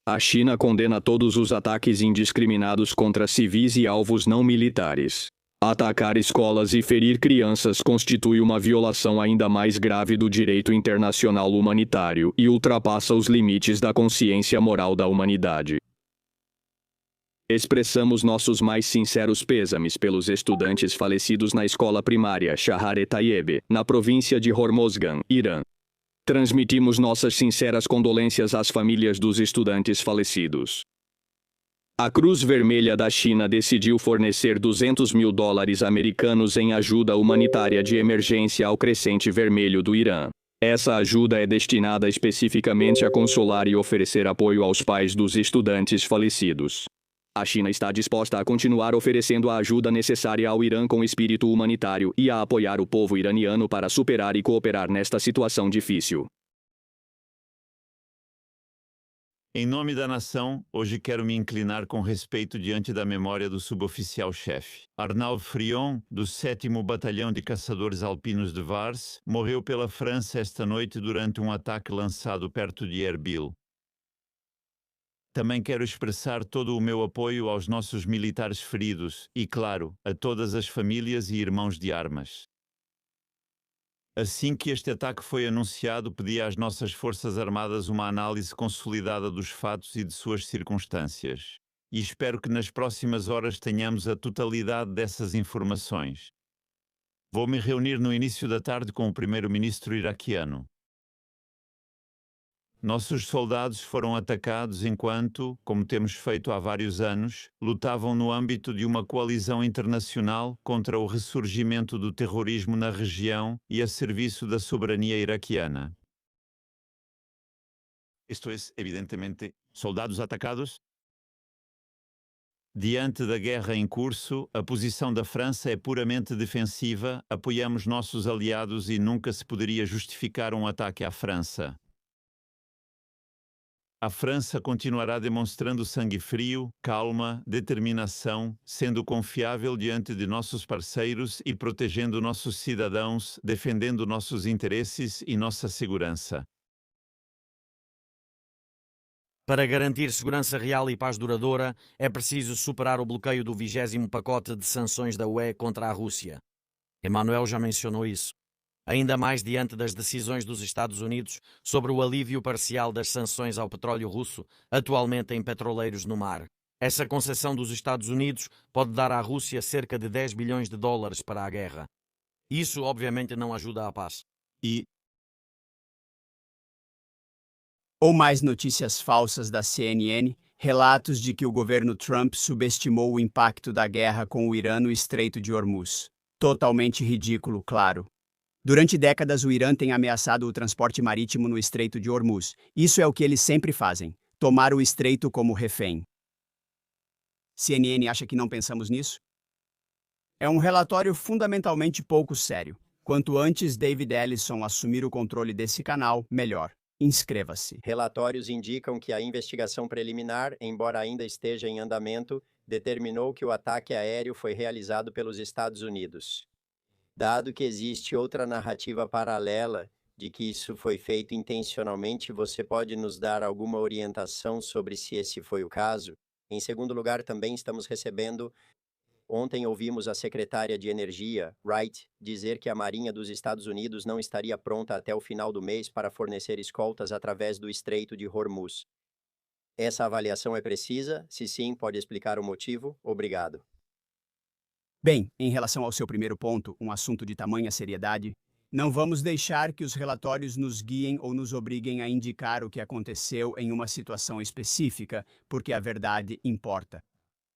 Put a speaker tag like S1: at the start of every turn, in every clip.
S1: A China condena todos os ataques indiscriminados contra civis e alvos não militares. Atacar escolas e ferir crianças constitui uma violação ainda mais grave do direito internacional humanitário e ultrapassa os limites da consciência moral da humanidade. Expressamos nossos mais sinceros pêsames pelos estudantes falecidos na escola primária Shahar-e-Tayyib, na província de Hormozgan, Irã. Transmitimos nossas sinceras condolências às famílias dos estudantes falecidos. A Cruz Vermelha da China decidiu fornecer $200 mil americanos em ajuda humanitária de emergência ao Crescente Vermelho do Irã. Essa ajuda é destinada especificamente a consolar e oferecer apoio aos pais dos estudantes falecidos. A China está disposta a continuar oferecendo a ajuda necessária ao Irã com espírito humanitário e a apoiar o povo iraniano para superar e cooperar nesta situação difícil.
S2: Em nome da nação, hoje quero me inclinar com respeito diante da memória do suboficial-chefe. Arnaud Frion, do 7º Batalhão de Caçadores Alpinos de Vars, morreu pela França esta noite durante um ataque lançado perto de Erbil. Também quero expressar todo o meu apoio aos nossos militares feridos e, claro, a todas as famílias e irmãos de armas. Assim que este ataque foi anunciado, pedi às nossas Forças Armadas uma análise consolidada dos fatos e de suas circunstâncias. E espero que nas próximas horas tenhamos a totalidade dessas informações. Vou me reunir no início da tarde com o primeiro-ministro iraquiano. Nossos soldados foram atacados enquanto, como temos feito há vários anos, lutavam no âmbito de uma coalizão internacional contra o ressurgimento do terrorismo na região e a serviço da soberania iraquiana. Isto é, evidentemente, soldados atacados? Diante da guerra em curso, a posição da França é puramente defensiva, apoiamos nossos aliados e nunca se poderia justificar um ataque à França. A França continuará demonstrando sangue frio, calma, determinação, sendo confiável diante de nossos parceiros e protegendo nossos cidadãos, defendendo nossos interesses e nossa segurança.
S3: Para garantir segurança real e paz duradoura, é preciso superar o bloqueio do 20º pacote de sanções da UE contra a Rússia. Emmanuel já mencionou isso. Ainda mais diante das decisões dos Estados Unidos sobre o alívio parcial das sanções ao petróleo russo, atualmente em petroleiros no mar. Essa concessão dos Estados Unidos pode dar à Rússia cerca de $10 bilhões para a guerra. Isso, obviamente, não ajuda à paz.
S4: Ou mais notícias falsas da CNN, relatos de que o governo Trump subestimou o impacto da guerra com o Irã no Estreito de Hormuz. Totalmente ridículo, claro. Durante décadas, o Irã tem ameaçado o transporte marítimo no Estreito de Hormuz. Isso é o que eles sempre fazem, tomar o estreito como refém. CNN acha que não pensamos nisso? É um relatório fundamentalmente pouco sério. Quanto antes David Ellison assumir o controle desse canal, melhor. Inscreva-se.
S5: Relatórios indicam que a investigação preliminar, embora ainda esteja em andamento, determinou que o ataque aéreo foi realizado pelos Estados Unidos. Dado que existe outra narrativa paralela de que isso foi feito intencionalmente, você pode nos dar alguma orientação sobre se esse foi o caso? Em segundo lugar, também estamos recebendo... Ontem ouvimos a secretária de Energia, Wright, dizer que a Marinha dos Estados Unidos não estaria pronta até o final do mês para fornecer escoltas através do Estreito de Hormuz. Essa avaliação é precisa? Se sim, pode explicar o motivo? Obrigado.
S4: Bem, em relação ao seu primeiro ponto, um assunto de tamanha seriedade, não vamos deixar que os relatórios nos guiem ou nos obriguem a indicar o que aconteceu em uma situação específica, porque a verdade importa.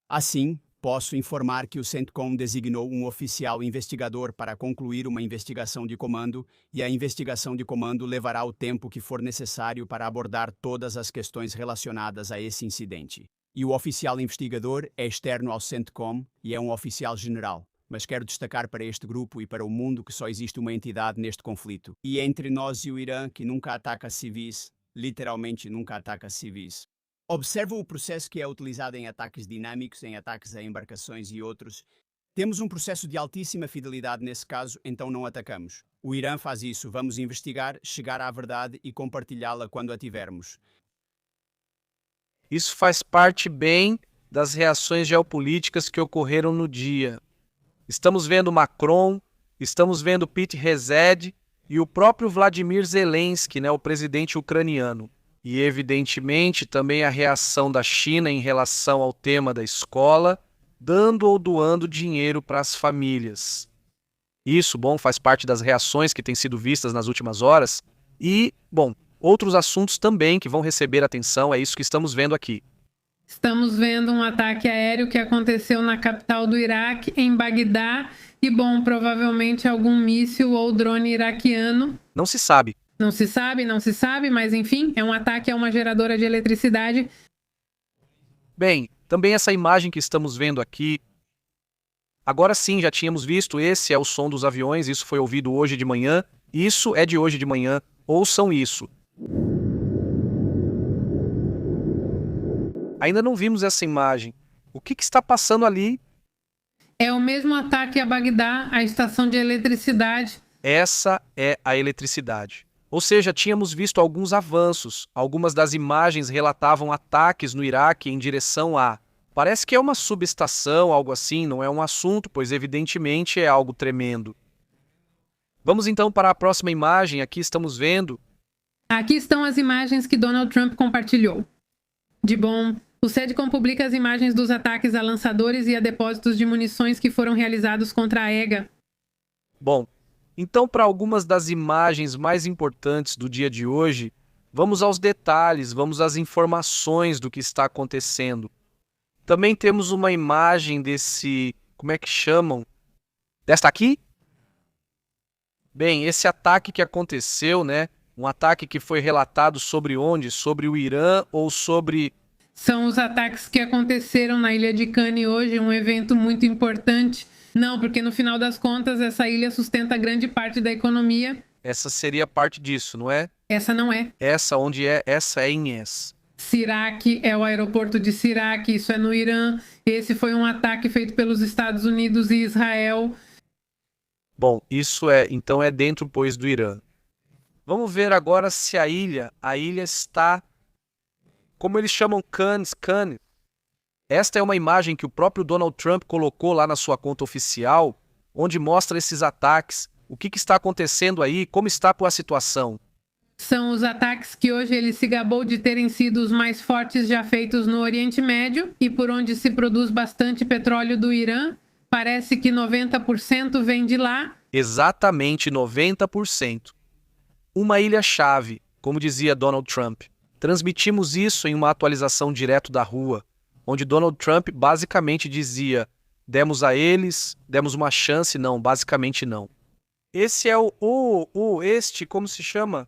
S4: Assim, posso informar que o CENTCOM designou um oficial investigador para concluir uma investigação de comando, e a investigação de comando levará o tempo que for necessário para abordar todas as questões relacionadas a esse incidente. E o oficial investigador é externo ao CENTCOM e é um oficial general. Mas quero destacar para este grupo e para o mundo que só existe uma entidade neste conflito. E entre nós e o Irã, que nunca ataca civis, literalmente nunca ataca civis. Observam o processo que é utilizado em ataques dinâmicos, em ataques a embarcações e outros. Temos um processo de altíssima fidelidade nesse caso, então não atacamos. O Irã faz isso, vamos investigar, chegar à verdade e compartilhá-la quando a tivermos.
S6: Isso faz parte bem das reações geopolíticas que ocorreram no dia. Estamos vendo Macron, estamos vendo Pete Rezed e o próprio Vladimir Zelensky, o presidente ucraniano. E, evidentemente, também a reação da China em relação ao tema da escola, dando ou doando dinheiro para as famílias. Isso, faz parte das reações que têm sido vistas nas últimas horas. E, outros assuntos também que vão receber atenção, é isso que estamos vendo aqui.
S7: Estamos vendo um ataque aéreo que aconteceu na capital do Iraque, em Bagdá, e, provavelmente algum míssil ou drone iraquiano.
S6: Não se sabe.
S7: Não se sabe, mas enfim, é um ataque a uma geradora de eletricidade.
S6: Bem, também essa imagem que estamos vendo aqui, agora sim, já tínhamos visto, esse é o som dos aviões, isso foi ouvido hoje de manhã, isso é de hoje de manhã, ouçam isso. Ainda não vimos essa imagem. O que está passando ali?
S7: É o mesmo ataque a Bagdá, a estação de eletricidade.
S6: Essa é a eletricidade. Ou seja, tínhamos visto alguns avanços. Algumas das imagens relatavam ataques no Iraque em direção a... Parece que é uma subestação, algo assim, não é um assunto, pois evidentemente é algo tremendo. Vamos então para a próxima imagem. Aqui estamos vendo...
S7: Aqui estão as imagens que Donald Trump compartilhou. O SEDCOM publica as imagens dos ataques a lançadores e a depósitos de munições que foram realizados contra a EGA.
S6: Então, para algumas das imagens mais importantes do dia de hoje, vamos aos detalhes, vamos às informações do que está acontecendo. Também temos uma imagem desse... Como é que chamam? Desta aqui? Bem, esse ataque que aconteceu, um ataque que foi relatado sobre onde? Sobre o Irã ou sobre...
S7: São os ataques que aconteceram na ilha de Cannes hoje, um evento muito importante. Não, porque no final das contas essa ilha sustenta grande parte da economia.
S6: Essa seria parte disso, não é?
S7: Essa não é.
S6: Essa onde é? Essa é em Es.
S7: Sirak é o aeroporto de Sirak, isso é no Irã. Esse foi um ataque feito pelos Estados Unidos e Israel.
S6: Isso então é dentro, pois, do Irã. Vamos ver agora se a ilha está... Como eles chamam Cannes. Esta é uma imagem que o próprio Donald Trump colocou lá na sua conta oficial, onde mostra esses ataques, o que está acontecendo aí, como está a situação.
S7: São os ataques que hoje ele se gabou de terem sido os mais fortes já feitos no Oriente Médio e por onde se produz bastante petróleo do Irã. Parece que 90% vem de lá.
S6: Exatamente 90%. Uma ilha-chave, como dizia Donald Trump. Transmitimos isso em uma atualização direto da rua, onde Donald Trump basicamente dizia: demos a eles, demos uma chance, não, basicamente não. Esse é como se chama?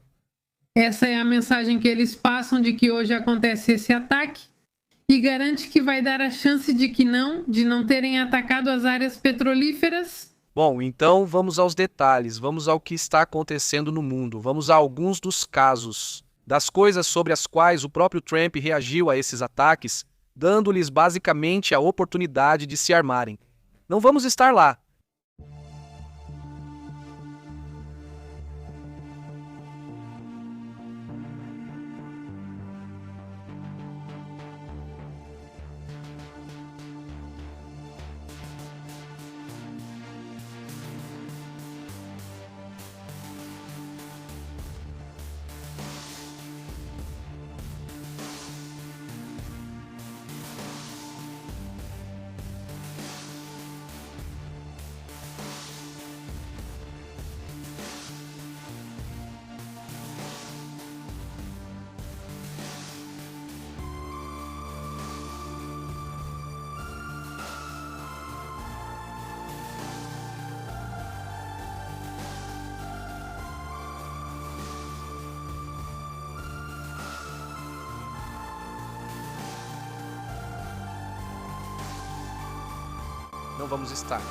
S7: Essa é a mensagem que eles passam de que hoje acontece esse ataque e garante que vai dar a chance de não terem atacado as áreas petrolíferas.
S6: Então vamos aos detalhes, vamos ao que está acontecendo no mundo, vamos a alguns dos casos, das coisas sobre as quais o próprio Trump reagiu a esses ataques, dando-lhes basicamente a oportunidade de se armarem. Não vamos estar lá. Não vamos estar.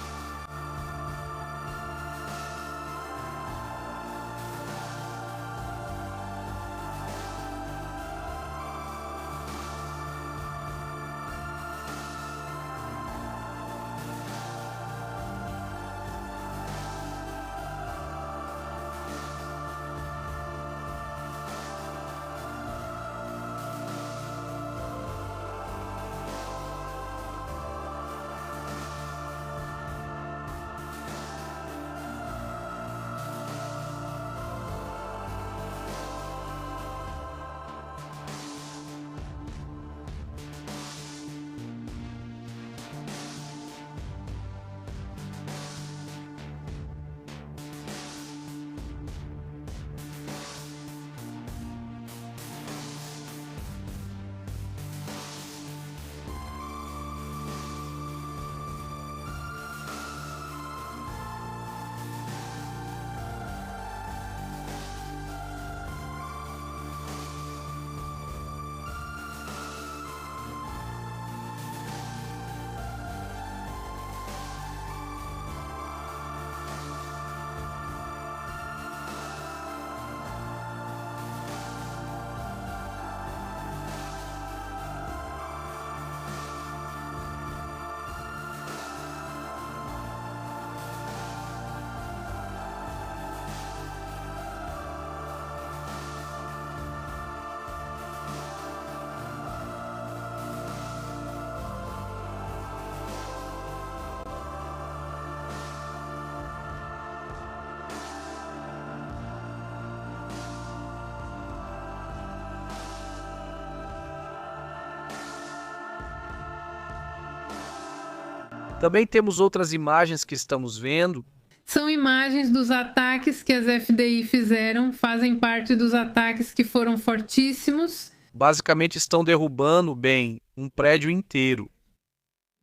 S6: Também temos outras imagens que estamos vendo.
S7: São imagens dos ataques que as FDI fizeram, fazem parte dos ataques que foram fortíssimos.
S6: Basicamente estão derrubando, bem, um prédio inteiro.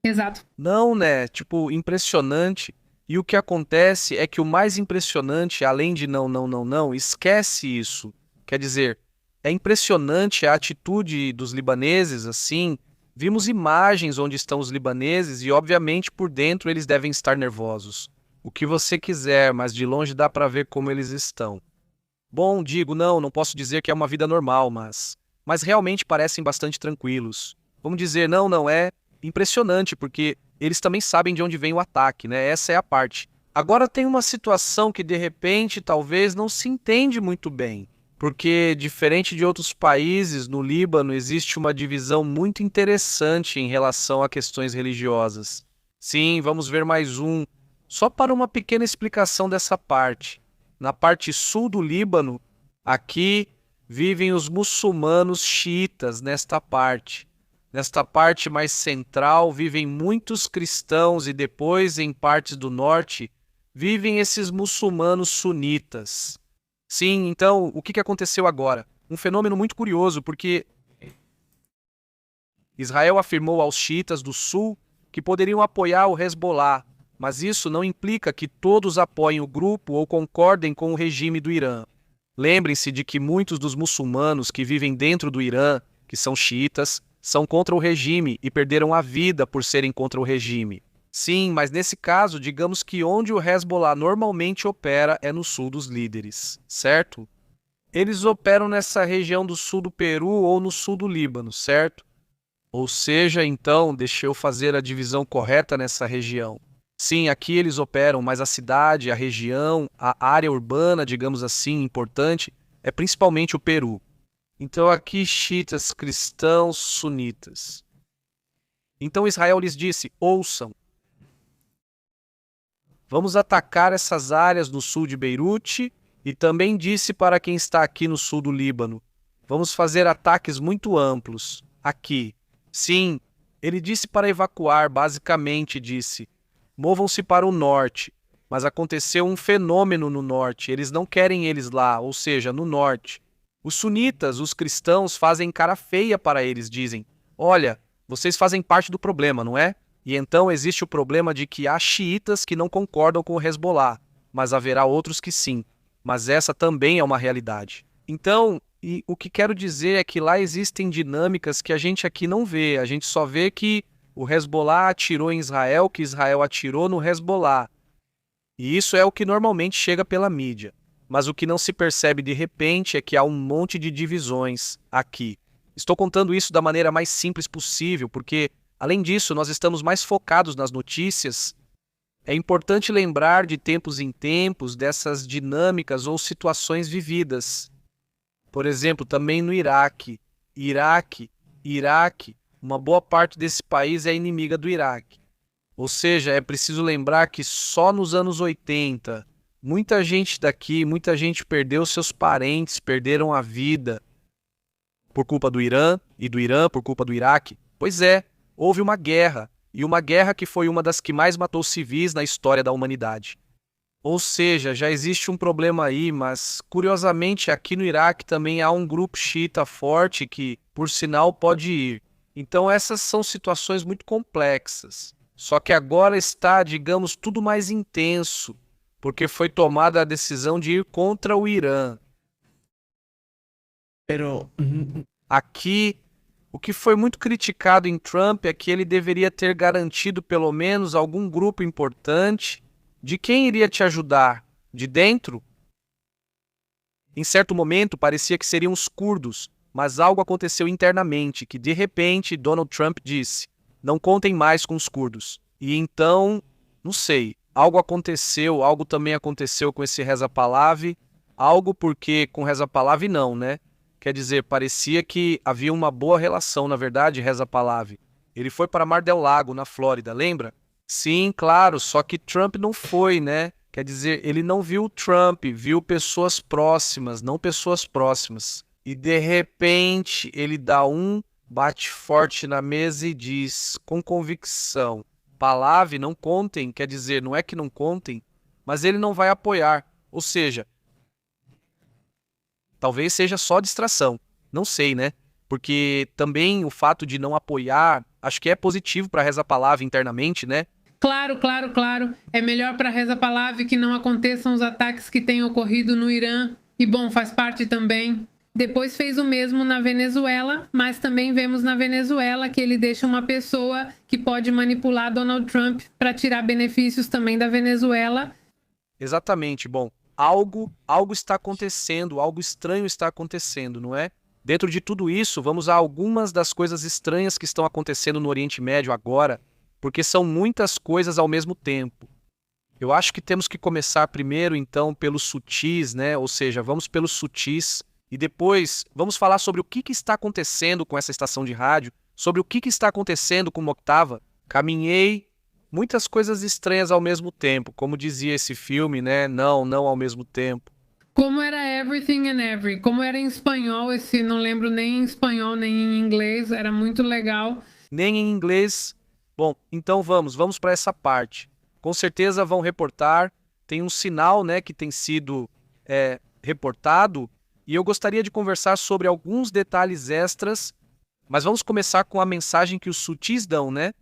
S7: Exato.
S6: Não, né? Tipo, impressionante. E o que acontece é que o mais impressionante, além de não, esquece isso. Quer dizer, é impressionante a atitude dos libaneses, assim. Vimos imagens onde estão os libaneses e, obviamente, por dentro eles devem estar nervosos. O que você quiser, mas de longe dá para ver como eles estão. Bom, digo, não posso dizer que é uma vida normal, mas realmente parecem bastante tranquilos. Vamos dizer, não é impressionante, porque eles também sabem de onde vem o ataque, né? Essa é a parte. Agora tem uma situação que, de repente, talvez não se entende muito bem. Porque, diferente de outros países, no Líbano existe uma divisão muito interessante em relação a questões religiosas. Sim, vamos ver mais um. Só para uma pequena explicação dessa parte. Na parte sul do Líbano, aqui vivem os muçulmanos xiitas nesta parte. Nesta parte mais central vivem muitos cristãos e depois, em partes do norte, vivem esses muçulmanos sunitas. Sim, então, o que aconteceu agora? Um fenômeno muito curioso, porque Israel afirmou aos xiitas do sul que poderiam apoiar o Hezbollah, mas isso não implica que todos apoiem o grupo ou concordem com o regime do Irã. Lembrem-se de que muitos dos muçulmanos que vivem dentro do Irã, que são xiitas, são contra o regime e perderam a vida por serem contra o regime. Sim, mas nesse caso, digamos que onde o Hezbollah normalmente opera é no sul dos líderes, certo? Eles operam nessa região do sul do Peru ou no sul do Líbano, certo? Ou seja, então, deixa eu fazer a divisão correta nessa região. Sim, aqui eles operam, mas a cidade, a região, a área urbana, digamos assim, importante, é principalmente o Peru. Então aqui xiitas, cristãos, sunitas. Então Israel lhes disse, ouçam, vamos atacar essas áreas no sul de Beirute e também disse para quem está aqui no sul do Líbano, vamos fazer ataques muito amplos, aqui. Sim, ele disse para evacuar, basicamente disse, movam-se para o norte, mas aconteceu um fenômeno no norte, eles não querem eles lá, ou seja, no norte. Os sunitas, os cristãos, fazem cara feia para eles, dizem, olha, vocês fazem parte do problema, não é? E então existe o problema de que há xiitas que não concordam com o Hezbollah, mas haverá outros que sim. Mas essa também é uma realidade. Então, e o que quero dizer é que lá existem dinâmicas que a gente aqui não vê. A gente só vê que o Hezbollah atirou em Israel, que Israel atirou no Hezbollah. E isso é o que normalmente chega pela mídia. Mas o que não se percebe de repente é que há um monte de divisões aqui. Estou contando isso da maneira mais simples possível, porque, além disso, nós estamos mais focados nas notícias. É importante lembrar de tempos em tempos dessas dinâmicas ou situações vividas. Por exemplo, também no Iraque. Iraque, uma boa parte desse país é inimiga do Iraque. Ou seja, é preciso lembrar que só nos anos 80, muita gente daqui, muita gente perdeu seus parentes, perderam a vida por culpa do Irã, e do Irã por culpa do Iraque. Pois é, houve uma guerra, e uma guerra que foi uma das que mais matou civis na história da humanidade. Ou seja, já existe um problema aí, mas curiosamente aqui no Iraque também há um grupo xiita forte que, por sinal, pode ir. Então essas são situações muito complexas. Só que agora está, digamos, tudo mais intenso, porque foi tomada a decisão de ir contra o Irã. Aqui, o que foi muito criticado em Trump é que ele deveria ter garantido pelo menos algum grupo importante. De quem iria te ajudar? De dentro? Em certo momento parecia que seriam os curdos, mas algo aconteceu internamente que de repente Donald Trump disse: não contem mais com os curdos. E então, não sei, algo aconteceu, algo também aconteceu com esse Reza Pahlavi, algo porque com Reza Pahlavi não, né? Quer dizer, parecia que havia uma boa relação, na verdade, Reza Pahlavi. Ele foi para Mar del Lago, na Flórida, lembra? Sim, claro, só que Trump não foi, né? Quer dizer, ele não viu Trump, viu pessoas próximas, não pessoas próximas. E de repente ele dá bate forte na mesa e diz, com convicção, Pahlavi, não contem, quer dizer, não é que não contem, mas ele não vai apoiar. Ou seja, talvez seja só distração. Não sei, né? Porque também o fato de não apoiar, acho que é positivo para Reza Pahlavi internamente, né?
S7: Claro, claro, claro. É melhor para Reza Pahlavi que não aconteçam os ataques que têm ocorrido no Irã. E bom, faz parte também. Depois fez o mesmo na Venezuela, mas também vemos na Venezuela que ele deixa uma pessoa que pode manipular Donald Trump para tirar benefícios também da Venezuela.
S6: Exatamente. Bom, algo está acontecendo, algo estranho está acontecendo, não é? Dentro de tudo isso, vamos a algumas das coisas estranhas que estão acontecendo no Oriente Médio agora, porque são muitas coisas ao mesmo tempo. Eu acho que temos que começar primeiro, então, pelos sutis, né? Ou seja, vamos pelos sutis e depois vamos falar sobre o que está acontecendo com essa estação de rádio, sobre o que está acontecendo com Moctava. Caminhei muitas coisas estranhas ao mesmo tempo, como dizia esse filme, né? Não ao mesmo tempo.
S7: Como era Everything and Every, como era em espanhol, esse não lembro nem em espanhol nem em inglês, era muito legal.
S6: Nem em inglês. Bom, então vamos para essa parte. Com certeza vão reportar, tem um sinal, né, que tem sido reportado, e eu gostaria de conversar sobre alguns detalhes extras, mas vamos começar com a mensagem que os sutis dão, né?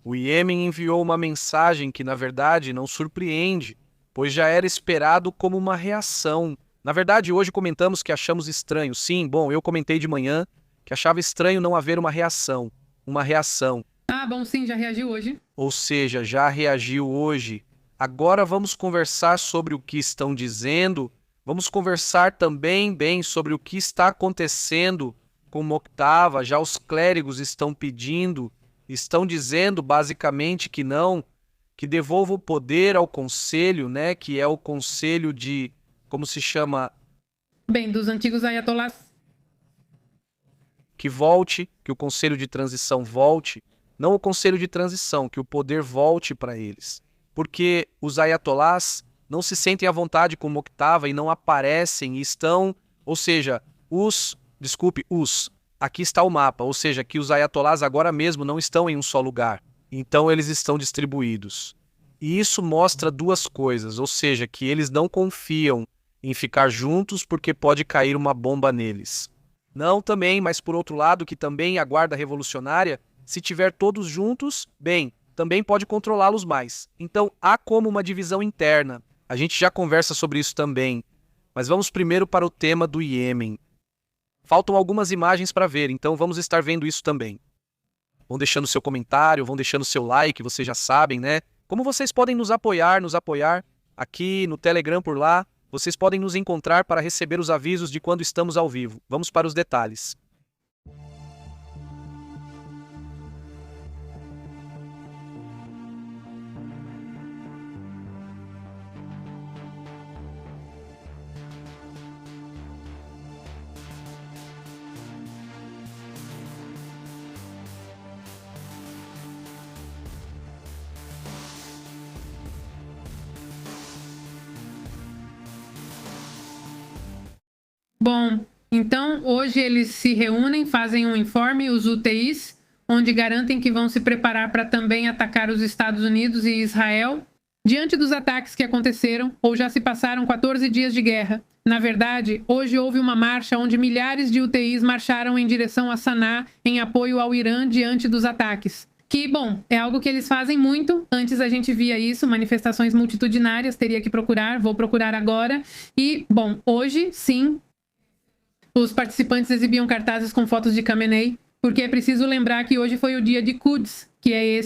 S6: O Iêmen enviou uma mensagem que, na verdade, não surpreende, pois já era esperado como uma reação. Na verdade, hoje comentamos que achamos estranho. Sim, bom, eu comentei de manhã que achava estranho não haver uma reação. Uma reação.
S7: Ah, bom, sim, já reagiu hoje.
S6: Ou seja, já reagiu hoje. Agora vamos conversar sobre o que estão dizendo. Vamos conversar também bem sobre o que está acontecendo com Moctava. Já os clérigos estão pedindo, estão dizendo basicamente que não, que devolva o poder ao conselho, né? Que é o conselho de, como se chama?
S7: Bem, dos antigos ayatolás.
S6: Que volte, que o conselho de transição volte. Não o conselho de transição, que o poder volte para eles. Porque os ayatolás não se sentem à vontade com Moctava e não aparecem e estão, ou seja, aqui está o mapa, ou seja, que os ayatolás agora mesmo não estão em um só lugar. Então eles estão distribuídos. E isso mostra duas coisas, ou seja, que eles não confiam em ficar juntos porque pode cair uma bomba neles. Não também, mas por outro lado, que também a guarda revolucionária, se tiver todos juntos, bem, também pode controlá-los mais. Então há como uma divisão interna. A gente já conversa sobre isso também. Mas vamos primeiro para o tema do Iêmen. Faltam algumas imagens para ver, então vamos estar vendo isso também. Vão deixando seu comentário, vão deixando seu like, vocês já sabem, né? Como vocês podem nos apoiar aqui no Telegram por lá. Vocês podem nos encontrar para receber os avisos de quando estamos ao vivo. Vamos para os detalhes.
S7: Bom, então hoje eles se reúnem, fazem um informe, os UTIs, onde garantem que vão se preparar para também atacar os Estados Unidos e Israel. Diante dos ataques que aconteceram, ou já se passaram 14 dias de guerra. Na verdade, hoje houve uma marcha onde milhares de UTIs marcharam em direção a Sanaa em apoio ao Irã diante dos ataques. Que, bom, é algo que eles fazem muito. Antes a gente via isso, manifestações multitudinárias, teria que procurar, vou procurar agora. E, bom, hoje, sim, os participantes exibiam cartazes com fotos de Khamenei, porque é preciso lembrar que hoje foi o dia de Quds, que é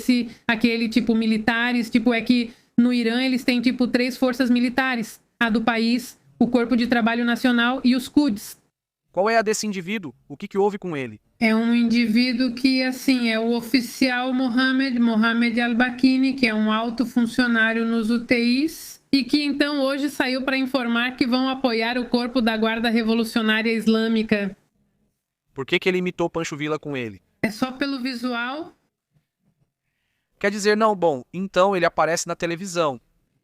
S7: aquele tipo militares, tipo é que no Irã eles têm tipo 3 forças militares, a do país, o Corpo de Trabalho Nacional e os Quds.
S6: Qual é a desse indivíduo? O que houve com ele?
S7: É um indivíduo que, assim, é o oficial Mohamed Al-Bakini, que é um alto funcionário nos UTIs, e que então hoje saiu para informar que vão apoiar o corpo da Guarda Revolucionária Islâmica.
S6: Por que ele imitou Pancho Villa com ele?
S7: É só pelo visual?
S6: Quer dizer, não, bom, então ele aparece na televisão.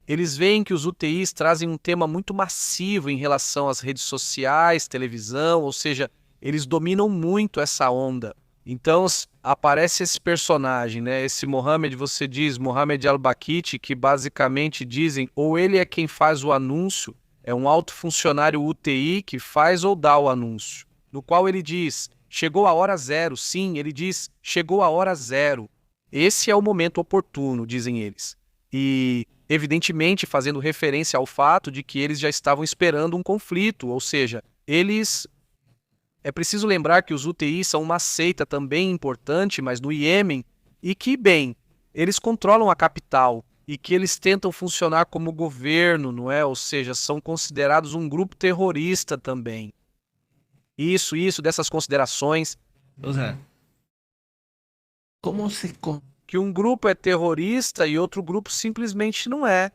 S6: Eles veem que os UTIs trazem um tema muito massivo em relação às redes sociais, televisão, ou seja, eles dominam muito essa onda. Então aparece esse personagem, né? Esse Mohammed, você diz, Mohammed al-Bakiti, que basicamente dizem, ou ele é quem faz o anúncio, é um alto funcionário UTI que faz ou dá o anúncio, no qual ele diz, chegou a hora zero, sim, ele diz, chegou a hora zero. Esse é o momento oportuno, dizem eles. E, evidentemente, fazendo referência ao fato de que eles já estavam esperando um conflito, ou seja, eles... É preciso lembrar que os UTI são uma seita também importante, mas no Iêmen, e que, bem, eles controlam a capital e que eles tentam funcionar como governo, não é? Ou seja, são considerados um grupo terrorista também. Isso, dessas considerações.
S8: O sea, ¿cómo se...
S6: Que um grupo é terrorista e outro grupo simplesmente não é.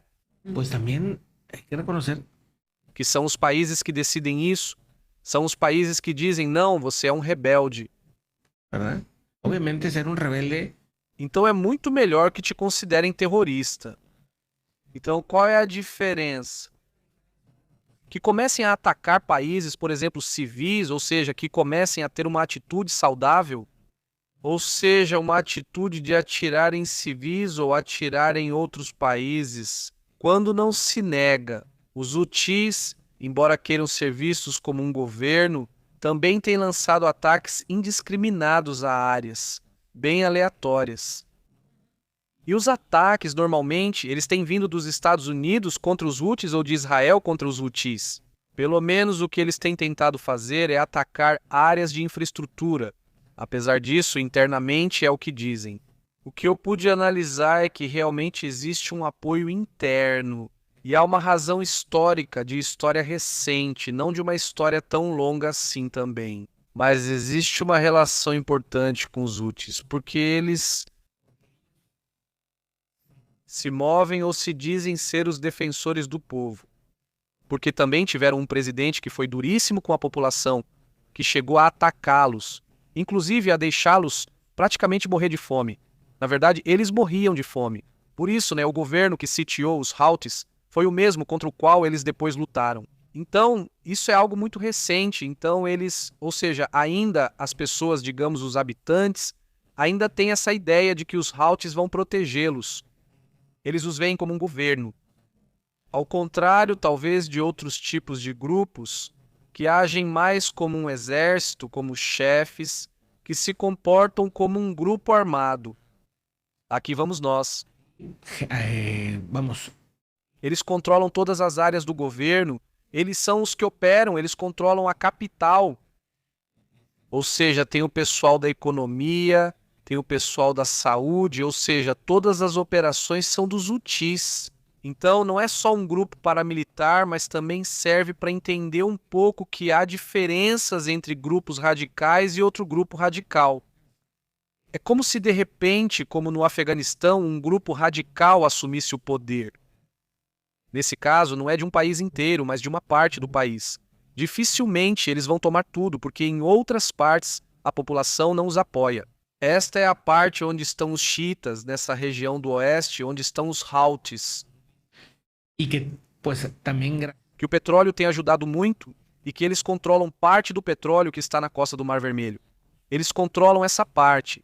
S8: Pues también hay que reconocer
S6: Que são os países que decidem isso. São os países que dizem, não, você é um rebelde.
S8: ¿verdad? Obviamente ser un rebelde,
S6: Então é muito melhor que te considerem terrorista. Então qual é a diferença? Que comecem a atacar países, por exemplo, civis, ou seja, que comecem a ter uma atitude saudável, ou seja, uma atitude de atirar em civis ou atirar em outros países, quando não se nega. Os Houthis, embora queiram ser vistos como um governo, também têm lançado ataques indiscriminados a áreas, bem aleatórias. E os ataques, normalmente, eles têm vindo dos Estados Unidos contra os Houthis ou de Israel contra os Houthis. Pelo menos o que eles têm tentado fazer é atacar áreas de infraestrutura. Apesar disso, internamente é o que dizem. O que eu pude analisar é que realmente existe um apoio interno. E há uma razão histórica, de história recente, não de uma história tão longa assim também. Mas existe uma relação importante com os Houthis, porque eles se movem ou se dizem ser os defensores do povo. Porque também tiveram um presidente que foi duríssimo com a população, que chegou a atacá-los, inclusive a deixá-los praticamente morrer de fome. Na verdade, eles morriam de fome. Por isso, o governo que sitiou os Houthis foi o mesmo contra o qual eles depois lutaram. Então, isso é algo muito recente. Então, eles, ou seja, ainda as pessoas, digamos, os habitantes, ainda têm essa ideia de que os Houthis vão protegê-los. Eles os veem como um governo. Ao contrário, talvez, de outros tipos de grupos que agem mais como um exército, como chefes, que se comportam como um grupo armado. Aqui vamos nós.
S8: vamos,
S6: Eles controlam todas as áreas do governo, eles são os que operam, eles controlam a capital. Ou seja, tem o pessoal da economia, tem o pessoal da saúde, ou seja, todas as operações são dos Houthis. Então não é só um grupo paramilitar, mas também serve para entender um pouco que há diferenças entre grupos radicais e outro grupo radical. É como se de repente, como no Afeganistão, um grupo radical assumisse o poder. Nesse caso, não é de um país inteiro, mas de uma parte do país. Dificilmente eles vão tomar tudo, porque em outras partes a população não os apoia. Esta é a parte onde estão os xiitas, nessa região do oeste, onde estão os Houthis.
S8: y que pues también
S6: Que o petróleo tem ajudado muito e que eles controlam parte do petróleo que está na costa do Mar Vermelho. Eles controlam essa parte,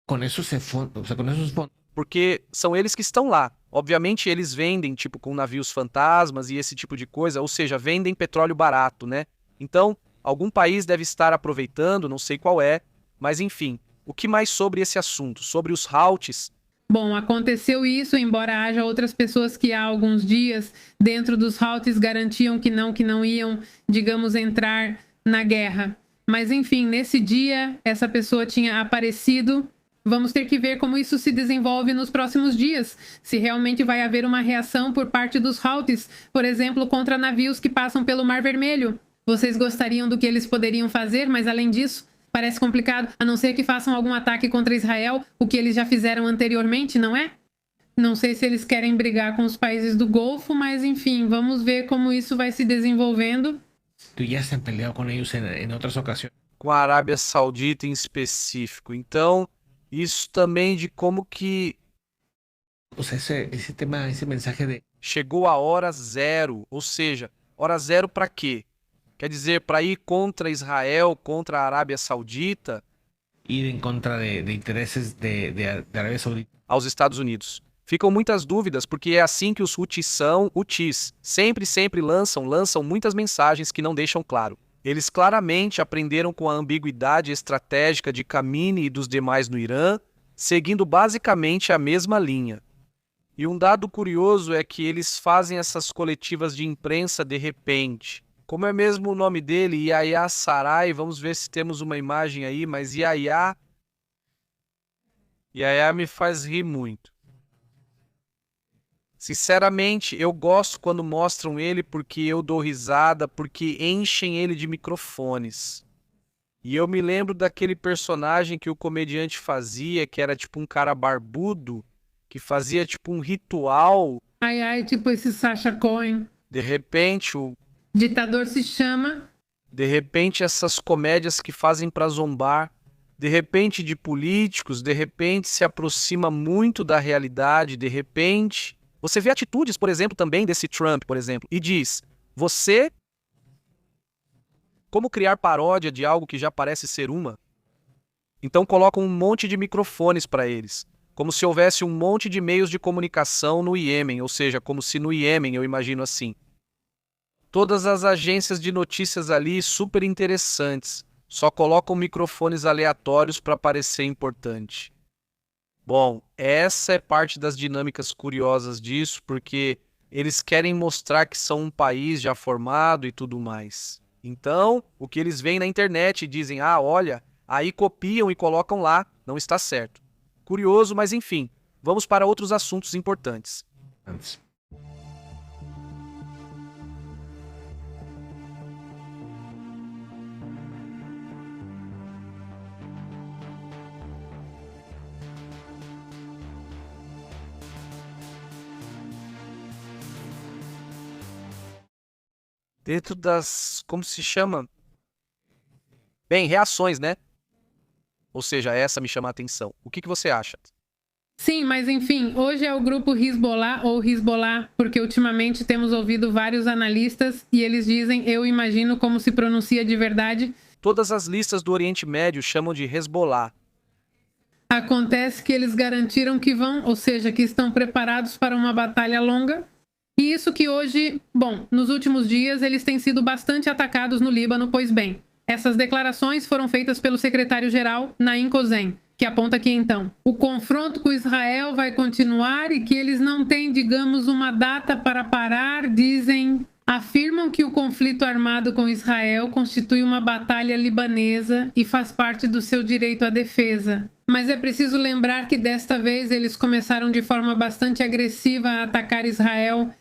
S8: con esos fondos, o sea, con esos fondos,
S6: porque são eles que estão lá. Obviamente eles vendem, tipo, com navios fantasmas e esse tipo de coisa, ou seja, vendem petróleo barato, né? Então, algum país deve estar aproveitando, não sei qual é, mas enfim. O que mais sobre esse assunto? Sobre os Houthis?
S7: Bom, aconteceu isso, embora haja outras pessoas que há alguns dias, dentro dos Houthis, garantiam que não iam, digamos, entrar na guerra. Mas, enfim, nesse dia, essa pessoa tinha aparecido. Vamos ter que ver como isso se desenvolve nos próximos dias. Se realmente vai haver uma reação por parte dos Houthis, por exemplo, contra navios que passam pelo Mar Vermelho. Vocês gostariam do que eles poderiam fazer, mas além disso, parece complicado, a não ser que façam algum ataque contra Israel, o que eles já fizeram anteriormente, não é? Não sei se eles querem brigar com os países do Golfo, mas enfim, vamos ver como isso vai se desenvolvendo.
S8: tú ya se han peleado con ellos en otras ocasiones.
S6: Com a Arábia Saudita em específico. Então, isso também de como que
S8: O sea, ese tema, ese mensaje de
S6: chegou a hora zero. Ou seja, hora zero para quê? Quer dizer, para ir contra Israel, contra a Arábia Saudita,
S8: ir en contra de intereses de Arabia Saudita.
S6: aos Estados Unidos. Ficam muitas dúvidas, porque é assim que os Houthis são, Houthis. Sempre lançam muitas mensagens que não deixam claro. Eles claramente aprenderam com a ambiguidade estratégica de Khamenei e dos demais no Irã, seguindo basicamente a mesma linha. E um dado curioso é que eles fazem essas coletivas de imprensa de repente. Como é mesmo o nome dele, Yahya Sarai, vamos ver se temos uma imagem aí, mas Yahya me faz rir muito. Sinceramente, eu gosto quando mostram ele porque eu dou risada, porque enchem ele de microfones. E eu me lembro daquele personagem que o comediante fazia, que era tipo um cara barbudo, que fazia tipo um ritual.
S7: Tipo esse Sacha Cohen.
S6: De repente,
S7: Ditador se chama.
S6: De repente, essas comédias que fazem pra zombar. De repente, de políticos, de repente se aproxima muito da realidade, de repente... Você vê atitudes, por exemplo, também desse Trump, por exemplo, e diz, você... Como criar paródia de algo que já parece ser uma? Então colocam um monte de microfones para eles, como se houvesse um monte de meios de comunicação no Iêmen, ou seja, como se no Iêmen, eu imagino assim. Todas as agências de notícias ali super interessantes, só colocam microfones aleatórios para parecer importante. Bom, essa é parte das dinâmicas curiosas disso, porque eles querem mostrar que são um país já formado e tudo mais. Então, o que eles veem na internet e dizem, olha, aí copiam e colocam lá, não está certo. Curioso, mas enfim, vamos para outros assuntos importantes. Dentro das... como se chama? Bem, reações, né? Ou seja, essa me chama a atenção. O que você acha?
S7: Sim, mas enfim, hoje é o grupo Hezbollah ou Hezbollah, porque ultimamente temos ouvido vários analistas e eles dizem, eu imagino como se pronuncia de verdade.
S6: Todas as listas do Oriente Médio chamam de Hezbollah.
S7: Acontece que eles garantiram que vão, ou seja, que estão preparados para uma batalha longa. E isso que hoje, nos últimos dias, eles têm sido bastante atacados no Líbano, pois bem, essas declarações foram feitas pelo secretário-geral Naim Kozen, que aponta que então, o confronto com Israel vai continuar e que eles não têm, digamos, uma data para parar, afirmam que o conflito armado com Israel constitui uma batalha libanesa e faz parte do seu direito à defesa. Mas é preciso lembrar que desta vez eles começaram de forma bastante agressiva a atacar Israel.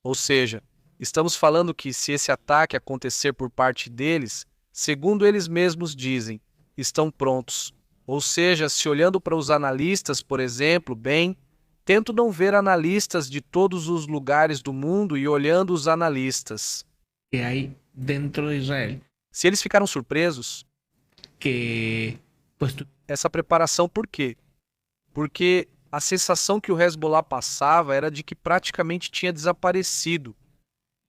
S6: Ou seja, estamos falando que se esse ataque acontecer por parte deles, segundo eles mesmos dizem, estão prontos. Ou seja, se olhando para os analistas, por exemplo, tento não ver analistas de todos os lugares do mundo e olhando os analistas.
S8: Que hay dentro de Israel.
S6: Se eles ficaram surpresos, essa preparação por quê? Porque a sensação que o Hezbollah passava era de que praticamente tinha desaparecido.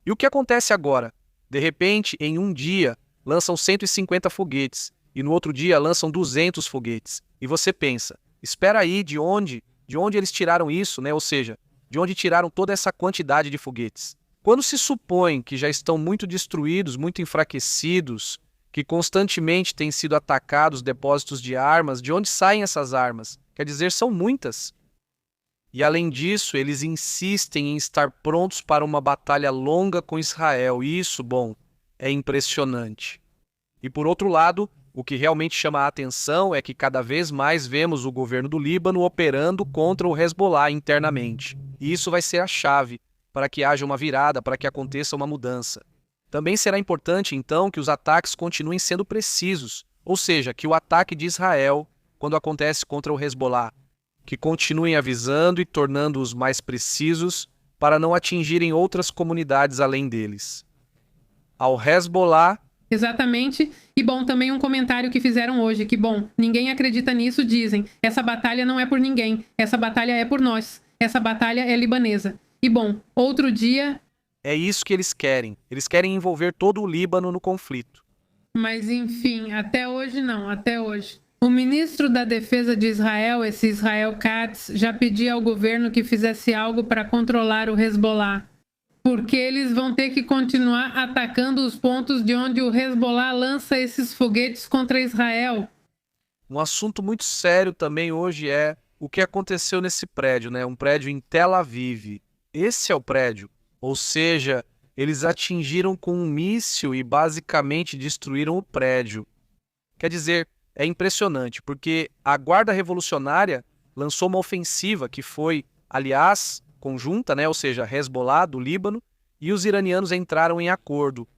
S6: E o que acontece agora? De repente, em um dia, lançam 150 foguetes, e no outro dia lançam 200 foguetes. E você pensa, espera aí, de onde eles tiraram isso, né? Ou seja, de onde tiraram toda essa quantidade de foguetes? Quando se supõe que já estão muito destruídos, muito enfraquecidos, que constantemente têm sido atacados depósitos de armas, de onde saem essas armas? Quer dizer, são muitas. E além disso, eles insistem em estar prontos para uma batalha longa com Israel. E isso, é impressionante. E por outro lado, o que realmente chama a atenção é que cada vez mais vemos o governo do Líbano operando contra o Hezbollah internamente. E isso vai ser a chave para que haja uma virada, para que aconteça uma mudança. Também será importante, então, que os ataques continuem sendo precisos, ou seja, que o ataque de Israel, quando acontece contra o Hezbollah, que continuem avisando e tornando-os mais precisos para não atingirem outras comunidades além deles. Ao Hezbollah...
S7: Exatamente. E também um comentário que fizeram hoje, que ninguém acredita nisso, dizem, essa batalha não é por ninguém, essa batalha é por nós, essa batalha é libanesa. E outro dia...
S6: É isso que eles querem. Eles querem envolver todo o Líbano no conflito.
S7: Mas enfim, até hoje não, até hoje. O ministro da Defesa de Israel, esse Israel Katz, já pedia ao governo que fizesse algo para controlar o Hezbollah, porque eles vão ter que continuar atacando os pontos de onde o Hezbollah lança esses foguetes contra Israel.
S6: Um assunto muito sério também hoje é o que aconteceu nesse prédio, né? Um prédio em Tel Aviv. Esse é o prédio. Ou seja, eles atingiram com um míssil e basicamente destruíram o prédio. Quer dizer, é impressionante, porque a Guarda Revolucionária lançou uma ofensiva que foi, aliás, conjunta, né? Ou seja, Hezbollah do Líbano, e os iranianos entraram em acordo.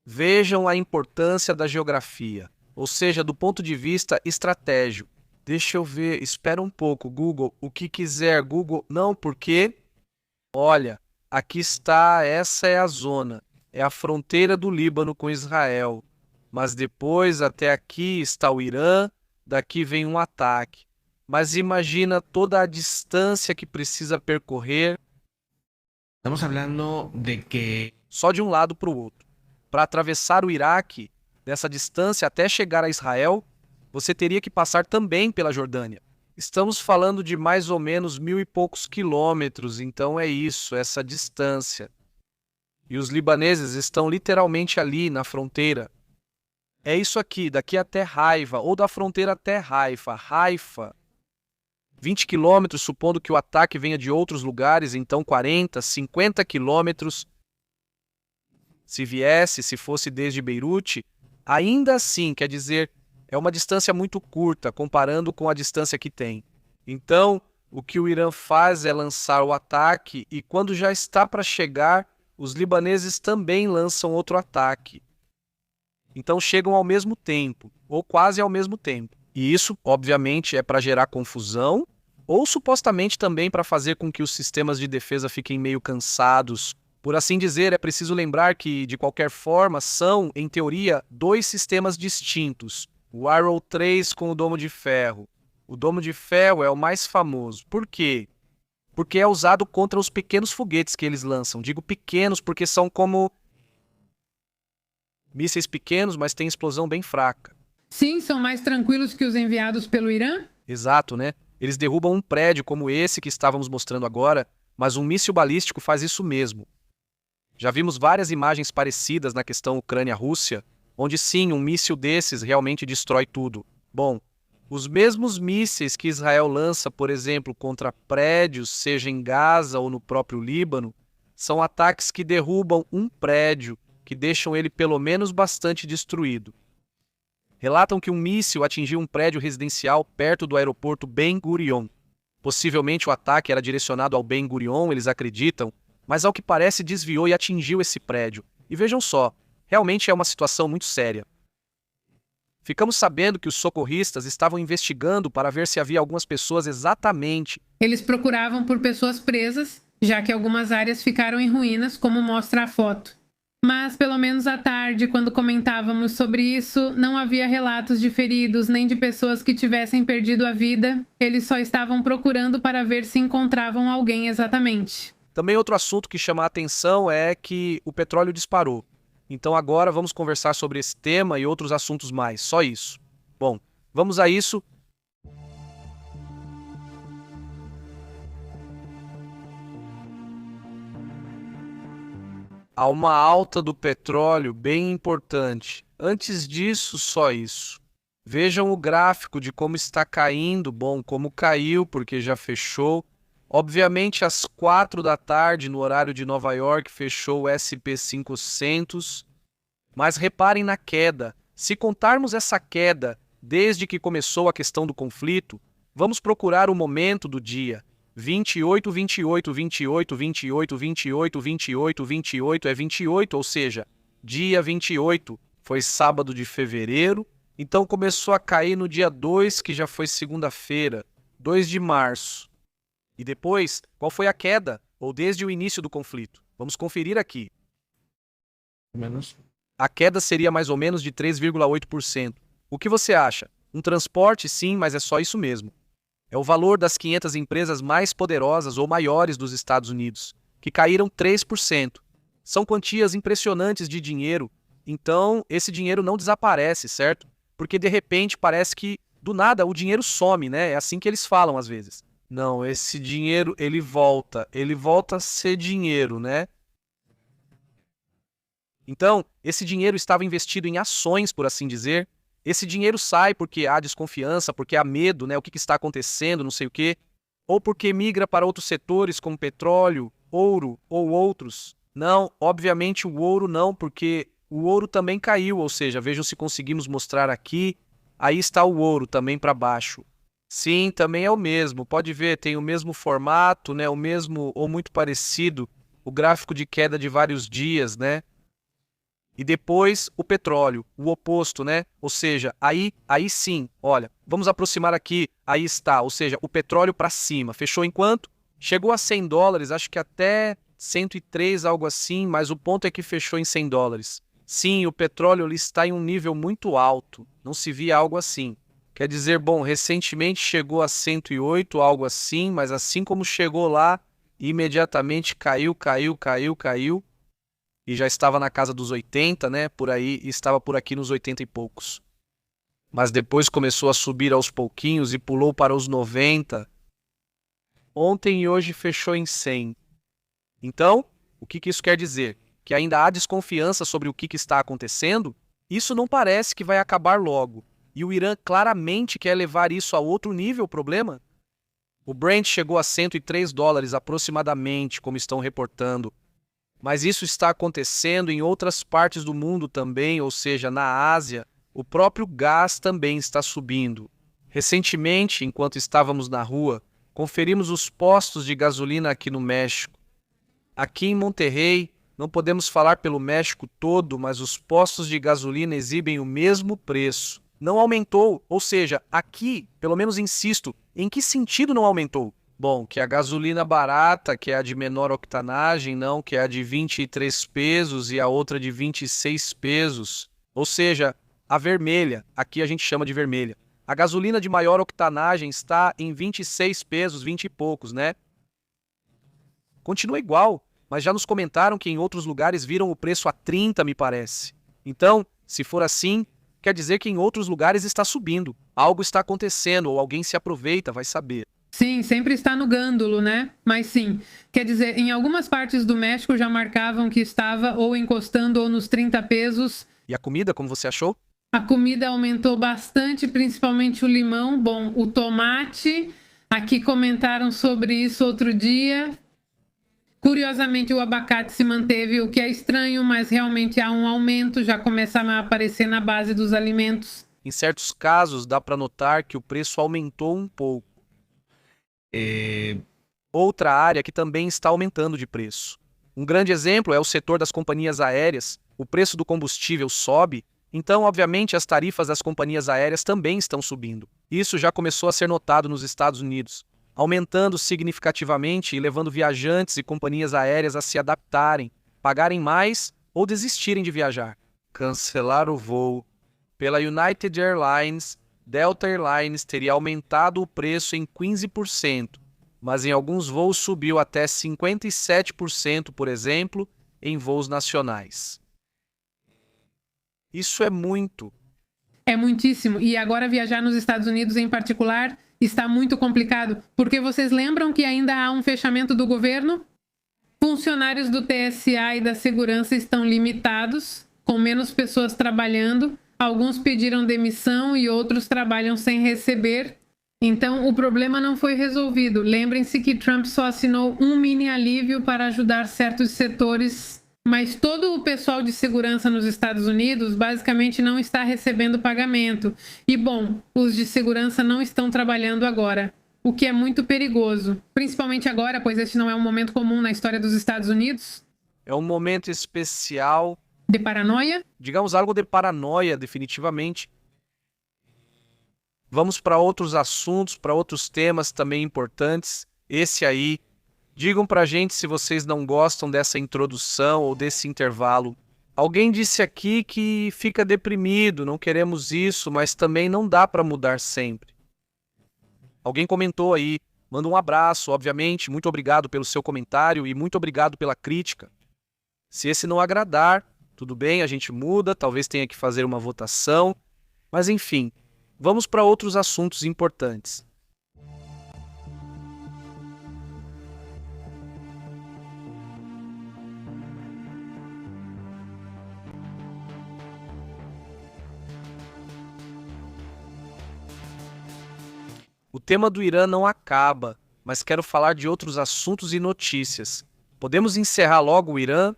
S6: Vejam a importância da geografia, ou seja, do ponto de vista estratégico. Deixa eu ver, espera um pouco, Google, o que quiser, Google. Não, porque, olha, aqui está, essa é a zona, é a fronteira do Líbano com Israel. Mas depois, até aqui está o Irã, daqui vem um ataque. Mas imagina toda a distância que precisa percorrer.
S8: Estamos hablando de que
S6: Só de um lado para o outro. Para atravessar o Iraque, dessa distância até chegar a Israel, você teria que passar também pela Jordânia. Estamos falando de mais ou menos 1.000 e poucos quilômetros, então é isso, essa distância. E os libaneses estão literalmente ali na fronteira. É isso aqui, daqui até Haifa, ou da fronteira até Haifa. Haifa, 20 quilômetros, supondo que o ataque venha de outros lugares, então 40, 50 quilômetros. Se fosse desde Beirute, ainda assim, quer dizer, é uma distância muito curta, comparando com a distância que tem. Então, o que o Irã faz é lançar o ataque, e quando já está para chegar, os libaneses também lançam outro ataque. Então chegam ao mesmo tempo, ou quase ao mesmo tempo. E isso, obviamente, é para gerar confusão, ou supostamente também para fazer com que os sistemas de defesa fiquem meio cansados. Por assim dizer, é preciso lembrar que, de qualquer forma, são, em teoria, dois sistemas distintos. O Arrow 3 com o Domo de Ferro. O Domo de Ferro é o mais famoso. Por quê? Porque é usado contra os pequenos foguetes que eles lançam. Digo pequenos porque são como mísseis pequenos, mas têm explosão bem fraca.
S7: Sim, são mais tranquilos que os enviados pelo Irã?
S6: Exato, né? Eles derrubam um prédio como esse que estávamos mostrando agora, mas um míssil balístico faz isso mesmo. Já vimos várias imagens parecidas na questão Ucrânia-Rússia, onde sim, um míssil desses realmente destrói tudo. Bom, os mesmos mísseis que Israel lança, por exemplo, contra prédios, seja em Gaza ou no próprio Líbano, são ataques que derrubam um prédio, que deixam ele pelo menos bastante destruído. Relatam que um míssil atingiu um prédio residencial perto do aeroporto Ben Gurion. Possivelmente o ataque era direcionado ao Ben Gurion, eles acreditam, mas ao que parece desviou e atingiu esse prédio. E vejam só, realmente é uma situação muito séria. Ficamos sabendo que os socorristas estavam investigando para ver se havia algumas pessoas exatamente.
S7: Eles procuravam por pessoas presas, já que algumas áreas ficaram em ruínas, como mostra a foto. Mas, pelo menos à tarde, quando comentávamos sobre isso, não havia relatos de feridos nem de pessoas que tivessem perdido a vida. Eles só estavam procurando para ver se encontravam alguém exatamente.
S6: Também outro assunto que chama a atenção é que o petróleo disparou. Então agora vamos conversar sobre esse tema e outros assuntos mais, só isso. Bom, vamos a isso. Há uma alta do petróleo bem importante. Antes disso, só isso. Vejam o gráfico de como está caindo. Bom, como caiu, porque já fechou. Obviamente, às 4 da tarde, no horário de Nova York, fechou o S&P 500. Mas reparem na queda. Se contarmos essa queda desde que começou a questão do conflito, vamos procurar o momento do dia. 28, 28, 28, 28, 28, 28, 28 é 28, ou seja, dia 28 foi sábado de fevereiro, então começou a cair no dia 2, que já foi segunda-feira, 2 de março. E depois, qual foi a queda, ou desde o início do conflito? Vamos conferir aqui.
S8: menos.
S6: A queda seria mais ou menos de 3,8%. O que você acha? Um transporte, sim, mas é só isso mesmo. É o valor das 500 empresas mais poderosas ou maiores dos Estados Unidos. que caíram 3%. São quantias impressionantes de dinheiro, então esse dinheiro não desaparece, certo? Porque de repente parece que do nada o dinheiro some, né? É assim que eles falam às vezes. Não, esse dinheiro ele volta a ser dinheiro, né? Então, esse dinheiro estava investido em ações, por assim dizer. Esse dinheiro sai porque há desconfiança, porque há medo, né? O que está acontecendo, não sei o quê. Ou porque migra para outros setores como petróleo, ouro ou outros. Não, obviamente o ouro não, porque o ouro também caiu, ou seja, vejam se conseguimos mostrar aqui. Aí está o ouro também para baixo. Sim, também é o mesmo. Pode ver, tem o mesmo formato, né? O mesmo ou muito parecido, o gráfico de queda de vários dias, né? E depois o petróleo, o oposto, né? Ou seja, aí sim, olha, vamos aproximar aqui, aí está, ou seja, o petróleo para cima. Fechou em quanto? Chegou a $100, acho que até 103, algo assim, mas o ponto é que fechou em $100. Sim, o petróleo ele está em um nível muito alto, não se via algo assim. Quer dizer, bom, recentemente chegou a 108, algo assim, mas assim como chegou lá, imediatamente caiu, e já estava na casa dos 80, né, por aí, e estava por aqui nos 80 e poucos. Mas depois começou a subir aos pouquinhos e pulou para os 90. Ontem e hoje fechou em 100. Então, o que isso quer dizer? Que ainda há desconfiança sobre o que está acontecendo? Isso não parece que vai acabar logo. E o Irã claramente quer levar isso a outro nível, o problema? O Brent chegou a $103 aproximadamente, como estão reportando. Mas isso está acontecendo em outras partes do mundo também, ou seja, na Ásia, o próprio gás também está subindo. Recentemente, enquanto estávamos na rua, conferimos os postos de gasolina aqui no México. Aqui em Monterrey, não podemos falar pelo México todo, mas os postos de gasolina exibem o mesmo preço. Não aumentou, ou seja, aqui, pelo menos insisto, em que sentido não aumentou? Bom, que a gasolina barata, que é a de menor octanagem, não, que é a de 23 pesos e a outra de 26 pesos. Ou seja, a vermelha, aqui a gente chama de vermelha. A gasolina de maior octanagem está em 26 pesos, 20 e poucos, né? Continua igual, mas já nos comentaram que em outros lugares viram o preço a 30, me parece. Então, se for assim, quer dizer que em outros lugares está subindo. Algo está acontecendo ou alguém se aproveita, vai saber.
S7: Sim, sempre está no gândulo, né? Mas sim, quer dizer, em algumas partes do México já marcavam que estava ou encostando ou nos 30 pesos.
S6: E a comida, como você achou?
S7: A comida aumentou bastante, principalmente o limão. Bom, o tomate, aqui comentaram sobre isso outro dia. Curiosamente, o abacate se manteve, o que é estranho, mas realmente há um aumento, já começa a aparecer na base dos alimentos.
S6: Em certos casos, dá para notar que o preço aumentou um pouco. Outra área que também está aumentando de preço. Um grande exemplo é o setor das companhias aéreas. O preço do combustível sobe, então, obviamente, as tarifas das companhias aéreas também estão subindo. Isso já começou a ser notado nos Estados Unidos, aumentando significativamente e levando viajantes e companhias aéreas a se adaptarem, pagarem mais ou desistirem de viajar. Cancelar o voo. Pela United Airlines, Delta Airlines teria aumentado o preço em 15%, mas em alguns voos subiu até 57%, por exemplo, em voos nacionais. Isso é muito.
S7: É muitíssimo. E agora viajar nos Estados Unidos em particular está muito complicado, porque vocês lembram que ainda há um fechamento do governo? Funcionários do TSA e da segurança estão limitados, com menos pessoas trabalhando. Alguns pediram demissão e outros trabalham sem receber. Então, o problema não foi resolvido. Lembrem-se que Trump só assinou um mini alívio para ajudar certos setores, mas todo o pessoal de segurança nos Estados Unidos basicamente não está recebendo pagamento. E, bom, os de segurança não estão trabalhando agora, o que é muito perigoso. Principalmente agora, pois este não é um momento comum na história dos Estados Unidos.
S6: É um momento especial.
S7: De paranoia?
S6: Digamos algo de paranoia, definitivamente. Vamos para outros assuntos, para outros temas também importantes. Esse aí. Digam pra gente se vocês não gostam dessa introdução ou desse intervalo. Alguém disse aqui que fica deprimido, não queremos isso, mas também não dá para mudar sempre. Alguém comentou aí, Mando um abraço, obviamente, muito obrigado pelo seu comentário e muito obrigado pela crítica. Se esse não agradar, tudo bem, a gente muda, talvez tenha que fazer uma votação, mas enfim, vamos para outros assuntos importantes. O tema do Irã não acaba, mas quero falar de outros assuntos e notícias. Podemos encerrar logo o Irã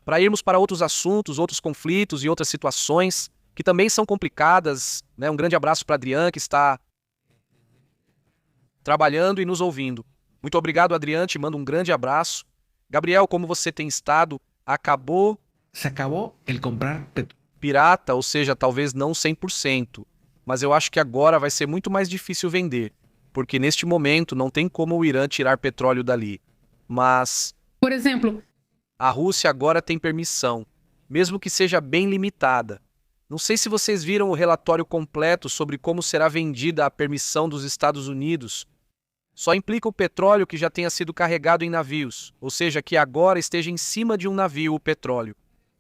S6: para irmos para outros assuntos, outros conflitos e outras situações que também são complicadas, né? Um grande abraço para Adrian, que está trabalhando e nos ouvindo. Muito obrigado, Adrian, te mando um grande abraço. Gabriel, como você tem estado? Acabou
S8: Se acabó el comprar petróleo.
S6: pirata, ou seja, talvez não 100%, mas eu acho que agora vai ser muito mais difícil vender, porque neste momento não tem como o Irã tirar petróleo dali. Mas
S7: Por exemplo,
S6: a Rússia agora tem permissão, mesmo que seja bem limitada. Não sei se vocês viram o relatório completo sobre como será vendida a permissão dos Estados Unidos. Só implica o petróleo que já tenha sido carregado em navios, ou seja, que agora esteja em cima de um navio o petróleo.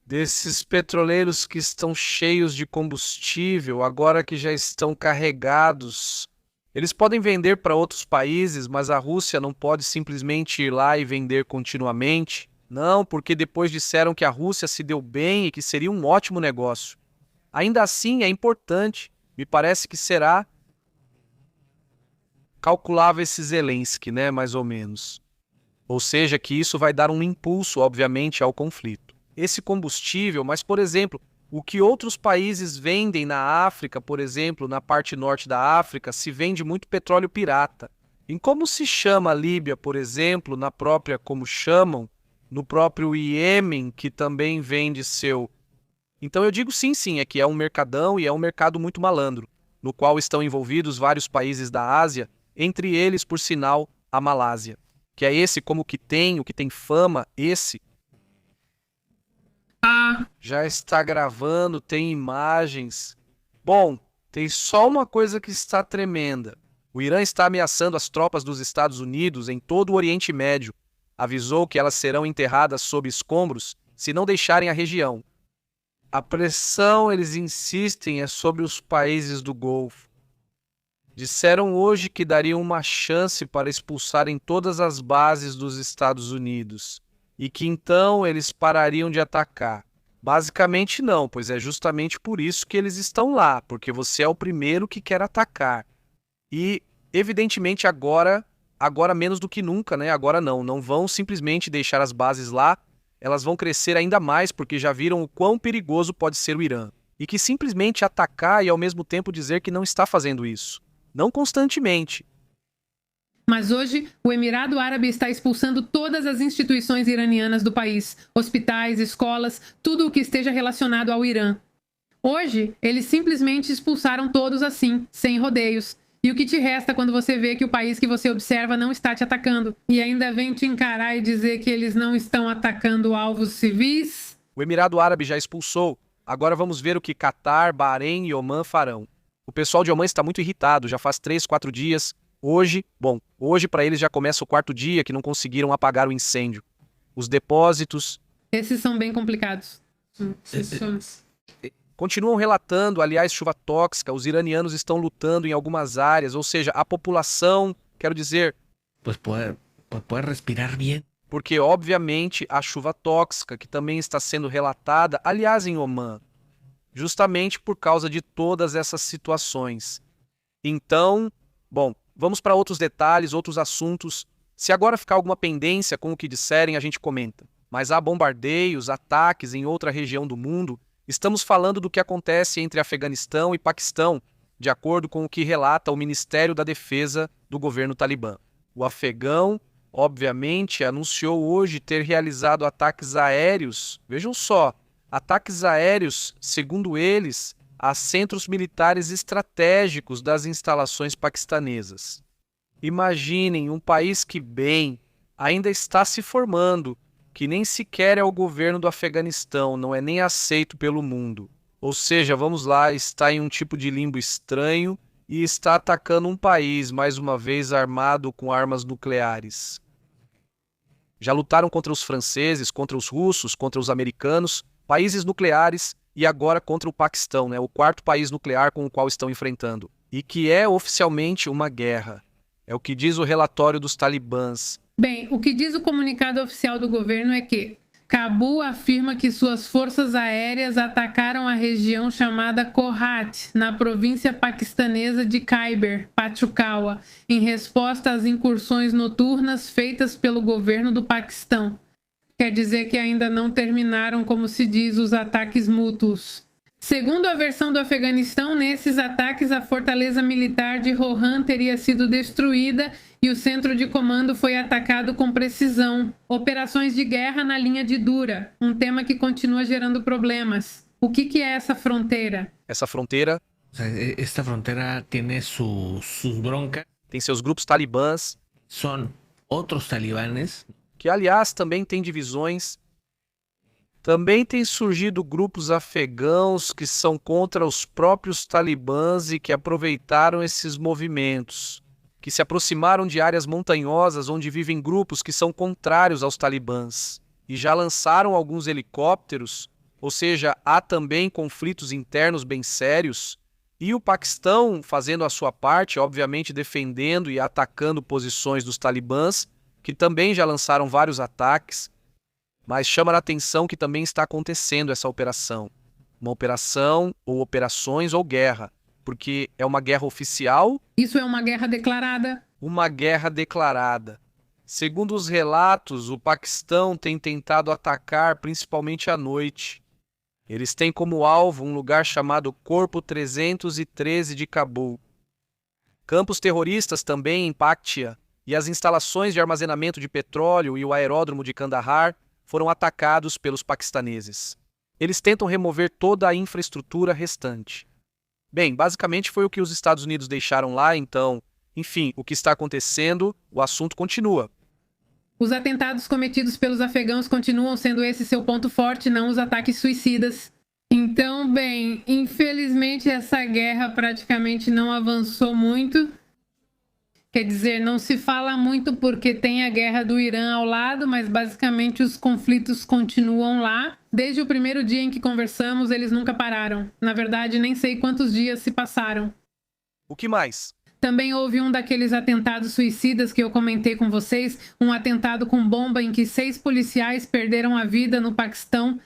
S6: Desses petroleiros que estão cheios de combustível, agora que já estão carregados. Eles podem vender para outros países, mas a Rússia não pode simplesmente ir lá e vender continuamente. Não, porque depois disseram que a Rússia se deu bem e que seria um ótimo negócio. Ainda assim, é importante, me parece que será, calculava esse Zelensky, né, mais ou menos. Ou seja, que isso vai dar um impulso, obviamente, ao conflito. Esse combustível, mas, por exemplo, o que outros países vendem na África, por exemplo, na parte norte da África, se vende muito petróleo pirata. Em como se chama a Líbia, por exemplo, na própria, como chamam, no próprio Iêmen, que também vende seu. Então eu digo sim, é que é um mercadão e é um mercado muito malandro, no qual estão envolvidos vários países da Ásia, entre eles, por sinal, a Malásia, que é esse como que tem, o que tem fama, esse. Já está gravando, tem imagens. Bom, tem só uma coisa que está tremenda. O Irã está ameaçando as tropas dos Estados Unidos em todo o Oriente Médio. Avisou que elas serão enterradas sob escombros se não deixarem a região. A pressão, eles insistem, é sobre os países do Golfo. Disseram hoje que dariam uma chance para expulsarem todas as bases dos Estados Unidos e que então eles parariam de atacar. Basicamente não, pois é justamente por isso que eles estão lá, porque você é o primeiro que quer atacar. E, evidentemente, agora menos do que nunca, né? Agora não vão simplesmente deixar as bases lá, elas vão crescer ainda mais porque já viram o quão perigoso pode ser o Irã. E que simplesmente atacar e ao mesmo tempo dizer que não está fazendo isso. Não constantemente.
S7: mas hoje o Emirado Árabe está expulsando todas as instituições iranianas do país, hospitais, escolas, tudo o que esteja relacionado ao Irã. Hoje, eles simplesmente expulsaram todos assim, sem rodeios. E o que te resta quando você vê que o país que você observa não está te atacando? E ainda vem te encarar e dizer que eles não estão atacando alvos civis?
S6: O Emirado Árabe já expulsou. Agora vamos ver o que Catar, Bahrein e Omã farão. O pessoal de Omã está muito irritado, já faz 3, 4 dias. Hoje para eles já começa o 4º dia que não conseguiram apagar o incêndio. Os depósitos
S7: Esses são bem complicados.
S6: continuam relatando, aliás, chuva tóxica, os iranianos estão lutando em algumas áreas, ou seja, a população, quero dizer,
S8: Pues poder respirar bien.
S6: porque obviamente a chuva tóxica, que também está sendo relatada, aliás, em Omã, justamente por causa de todas essas situações. Então, vamos para outros detalhes, outros assuntos. Se agora ficar alguma pendência com o que disserem, a gente comenta. Mas há bombardeios, ataques em outra região do mundo. Estamos falando do que acontece entre Afeganistão e Paquistão, de acordo com o que relata o Ministério da Defesa do governo Talibã. O afegão, obviamente, anunciou hoje ter realizado ataques aéreos. Vejam só, ataques aéreos, segundo eles, a centros militares estratégicos das instalações paquistanesas. Imaginem um país que, ainda está se formando, que nem sequer é o governo do Afeganistão, não é nem aceito pelo mundo. Ou seja, vamos lá, está em um tipo de limbo estranho e está atacando um país, mais uma vez armado com armas nucleares. Já lutaram contra os franceses, contra os russos, contra os americanos, países nucleares, e agora contra o Paquistão, o quarto país nuclear com o qual estão enfrentando. E que é oficialmente uma guerra. É o que diz o relatório dos talibãs.
S7: Bem, o que diz o comunicado oficial do governo é que Cabul afirma que suas forças aéreas atacaram a região chamada Kohat, na província paquistanesa de Khyber Pakhtunkhwa, em resposta às incursões noturnas feitas pelo governo do Paquistão. Quer dizer que ainda não terminaram, como se diz, os ataques mútuos. Segundo a versão do Afeganistão, nesses ataques a fortaleza militar de Rohan teria sido destruída e o centro de comando foi atacado com precisão. Operações de guerra na linha de Dura, um tema que continua gerando problemas. O que é essa fronteira?
S6: Essa fronteira
S8: O sea, esta frontera tiene sus broncas.
S6: tem seus grupos talibãs,
S8: Son otros talibanes.
S6: que aliás também tem divisões. Também tem surgido grupos afegãos que são contra os próprios talibãs e que aproveitaram esses movimentos, que se aproximaram de áreas montanhosas onde vivem grupos que são contrários aos talibãs e já lançaram alguns helicópteros, ou seja, há também conflitos internos bem sérios, e o Paquistão fazendo a sua parte, obviamente defendendo e atacando posições dos talibãs, que também já lançaram vários ataques. Mas chama a atenção que também está acontecendo essa operação. Uma operação, ou operações, ou guerra. Porque é uma guerra oficial.
S7: Isso é uma guerra declarada?
S6: Uma guerra declarada. Segundo os relatos, o Paquistão tem tentado atacar principalmente à noite. Eles têm como alvo um lugar chamado Corpo 313 de Cabul. Campos terroristas também em Paktia e as instalações de armazenamento de petróleo e o aeródromo de Kandahar foram atacados pelos paquistaneses. Eles tentam remover toda a infraestrutura restante. Bem, basicamente foi o que os Estados Unidos deixaram lá, então, enfim, o que está acontecendo, o assunto continua.
S7: Os atentados cometidos pelos afegãos continuam sendo esse seu ponto forte, não os ataques suicidas. Então, bem, infelizmente essa guerra praticamente não avançou muito. Quer dizer, não se fala muito porque tem a guerra do Irã ao lado, mas basicamente os conflitos continuam lá. Desde o primeiro dia em que conversamos, eles nunca pararam. Na verdade, nem sei quantos dias se passaram.
S6: O que mais?
S7: Também houve um daqueles atentados suicidas que eu comentei com vocês, um atentado com bomba em que 6 policiais perderam a vida no Paquistão.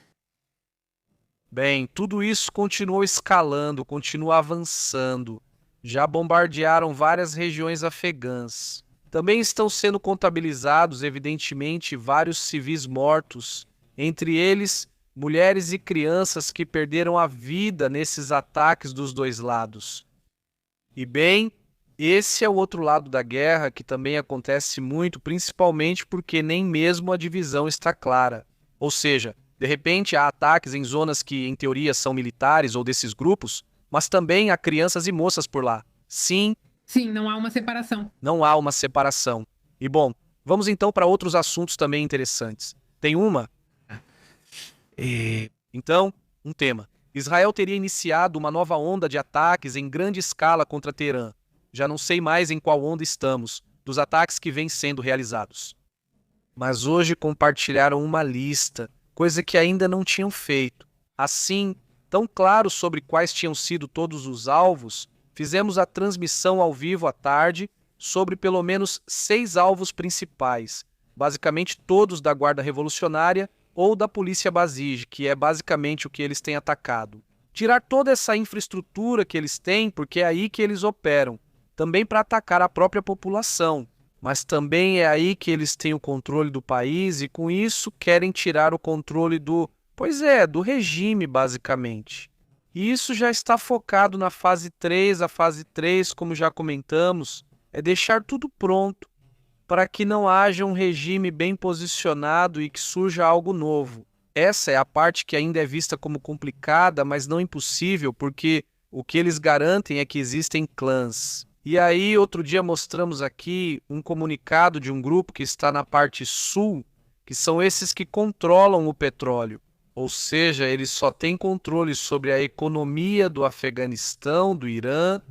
S6: Bem, tudo isso continuou escalando, continua avançando. Já bombardearam várias regiões afegãs. Também estão sendo contabilizados, evidentemente, vários civis mortos, entre eles mulheres e crianças que perderam a vida nesses ataques dos dois lados. E bem, esse é o outro lado da guerra que também acontece muito, principalmente porque nem mesmo a divisão está clara. Ou seja, de repente há ataques em zonas que em teoria são militares ou desses grupos, mas também há crianças e moças por lá. Sim,
S7: não há uma separação.
S6: Não há uma separação. E bom, vamos então para outros assuntos também interessantes. Tem uma? Então, um tema. Israel teria iniciado uma nova onda de ataques em grande escala contra Teherã. Já não sei mais em qual onda estamos, dos ataques que vêm sendo realizados. Mas hoje compartilharam uma lista, coisa que ainda não tinham feito. Assim, tão claro sobre quais tinham sido todos os alvos, fizemos a transmissão ao vivo à tarde sobre pelo menos 6 alvos principais, basicamente todos da Guarda Revolucionária ou da Polícia Basij, que é basicamente o que eles têm atacado. Tirar toda essa infraestrutura que eles têm, porque é aí que eles operam, também para atacar a própria população, mas também é aí que eles têm o controle do país e com isso querem tirar o controle do regime, basicamente. E isso já está focado na fase 3. A fase 3, como já comentamos, é deixar tudo pronto para que não haja um regime bem posicionado e que surja algo novo. Essa é a parte que ainda é vista como complicada, mas não impossível, porque o que eles garantem é que existem clãs. E aí, outro dia mostramos aqui um comunicado de um grupo que está na parte sul, que são esses que controlam o petróleo. Ou seja, eles só têm controle sobre a economia do Afeganistão, do Irã,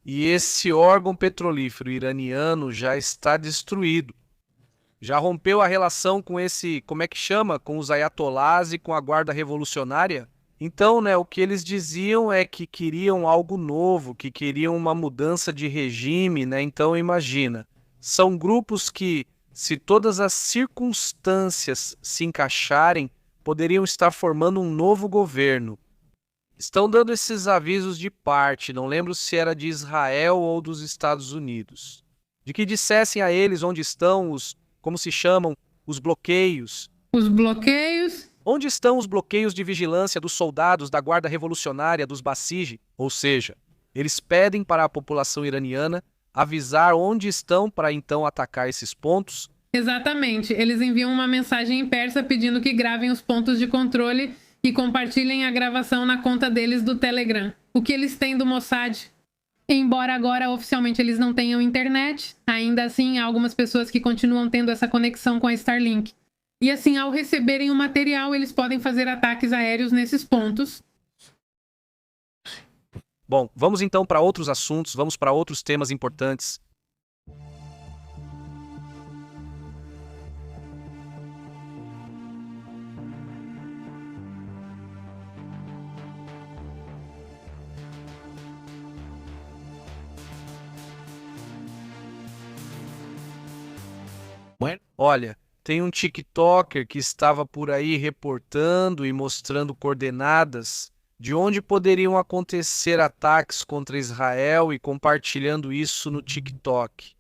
S6: E esse órgão petrolífero iraniano já está destruído. Já rompeu a relação com esse, como é que chama? Com os ayatolás e com a guarda revolucionária? Então, né, o que eles diziam é que queriam algo novo, que queriam uma mudança de regime, né? Então, imagina, são grupos que, se todas as circunstâncias se encaixarem, poderiam estar formando um novo governo. Estão dando esses avisos de parte, não lembro se era de Israel ou dos Estados Unidos, de que dissessem a eles onde estão os, como se chamam, os bloqueios.
S7: Os bloqueios?
S6: Onde estão os bloqueios de vigilância dos soldados da Guarda Revolucionária dos Basij? Ou seja, eles pedem para a população iraniana avisar onde estão para então atacar esses pontos.
S7: Exatamente. Eles enviam uma mensagem em persa pedindo que gravem os pontos de controle e compartilhem a gravação na conta deles do Telegram. O que eles têm do Mossad? Embora agora oficialmente eles não tenham internet, ainda assim há algumas pessoas que continuam tendo essa conexão com a Starlink. E assim, ao receberem o material, eles podem fazer ataques aéreos nesses pontos.
S6: Bom, vamos então para outros assuntos, vamos para outros temas importantes. Olha, tem um TikToker que estava por aí reportando e mostrando coordenadas de onde poderiam acontecer ataques contra Israel e compartilhando isso no TikTok.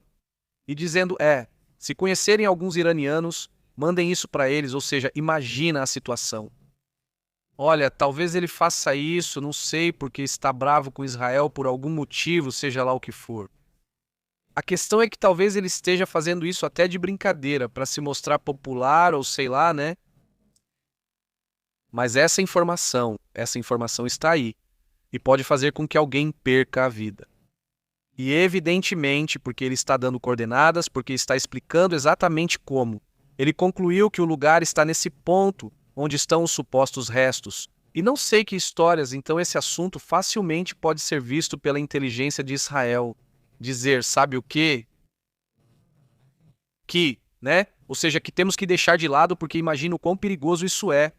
S6: E dizendo, se conhecerem alguns iranianos, mandem isso para eles, ou seja, imagina a situação. Olha, talvez ele faça isso, não sei, porque está bravo com Israel por algum motivo, seja lá o que for. A questão é que talvez ele esteja fazendo isso até de brincadeira, para se mostrar popular ou sei lá, né? Mas essa informação está aí e pode fazer com que alguém perca a vida. E evidentemente, porque ele está dando coordenadas, porque está explicando exatamente como. Ele concluiu que o lugar está nesse ponto onde estão os supostos restos. E não sei que histórias, então esse assunto facilmente pode ser visto pela inteligência de Israel. Dizer, sabe o quê? Que, né? Ou seja, que temos que deixar de lado porque imagina o quão perigoso isso é.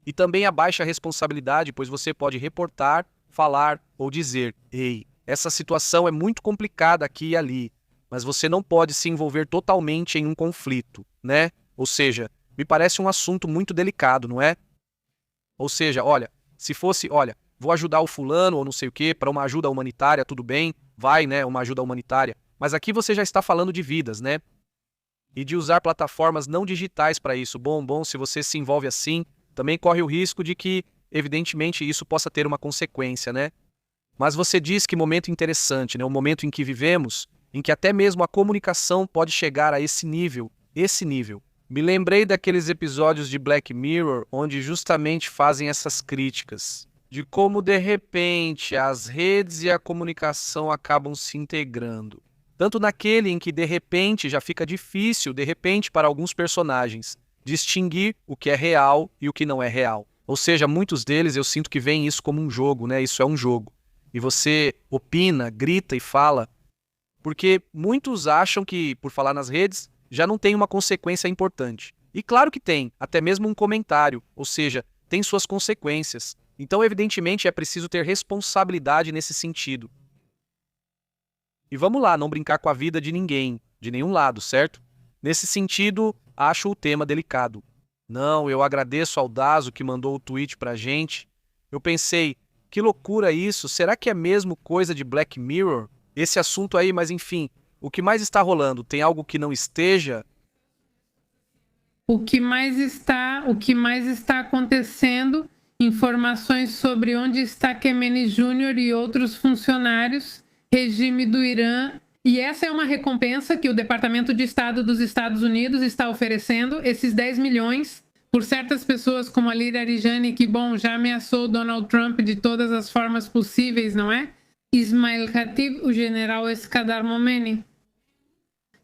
S6: E também a baixa responsabilidade, pois você pode reportar, falar ou dizer, ei, essa situação é muito complicada aqui e ali, mas você não pode se envolver totalmente em um conflito, né? Ou seja, me parece um assunto muito delicado, não é? Ou seja, olha, se fosse, olha, vou ajudar o fulano ou não sei o quê para uma ajuda humanitária, tudo bem, vai, né, uma ajuda humanitária. Mas aqui você já está falando de vidas, né? E de usar plataformas não digitais para isso. Bom, se você se envolve assim, também corre o risco de que, evidentemente, isso possa ter uma consequência, né? Mas você diz que momento interessante, né? O momento em que vivemos, em que até mesmo a comunicação pode chegar a esse nível. Me lembrei daqueles episódios de Black Mirror, onde justamente fazem essas críticas. De como, de repente, as redes e a comunicação acabam se integrando. Tanto naquele em que, de repente, já fica difícil, de repente, para alguns personagens, distinguir o que é real e o que não é real. Ou seja, muitos deles eu sinto que veem isso como um jogo, né? Isso é um jogo. E você opina, grita e fala, porque muitos acham que, por falar nas redes, já não tem uma consequência importante. E claro que tem, até mesmo um comentário, ou seja, tem suas consequências. Então, evidentemente, é preciso ter responsabilidade nesse sentido. E vamos lá, não brincar com a vida de ninguém, de nenhum lado, certo? Nesse sentido, acho o tema delicado. Não, eu agradeço ao Dazo que mandou o tweet pra gente. Eu pensei, que loucura isso, será que é mesmo coisa de Black Mirror? Esse assunto aí, mas enfim, o que mais está rolando? Tem algo que não esteja?
S7: O que mais está acontecendo, informações sobre onde está Khamenei Jr. e outros funcionários, regime do Irã. E essa é uma recompensa que o Departamento de Estado dos Estados Unidos está oferecendo, esses 10 milhões, por certas pessoas como a Lira Arijani, que, já ameaçou Donald Trump de todas as formas possíveis, não é? Ismail Khatib, o general Eskandar Momeni.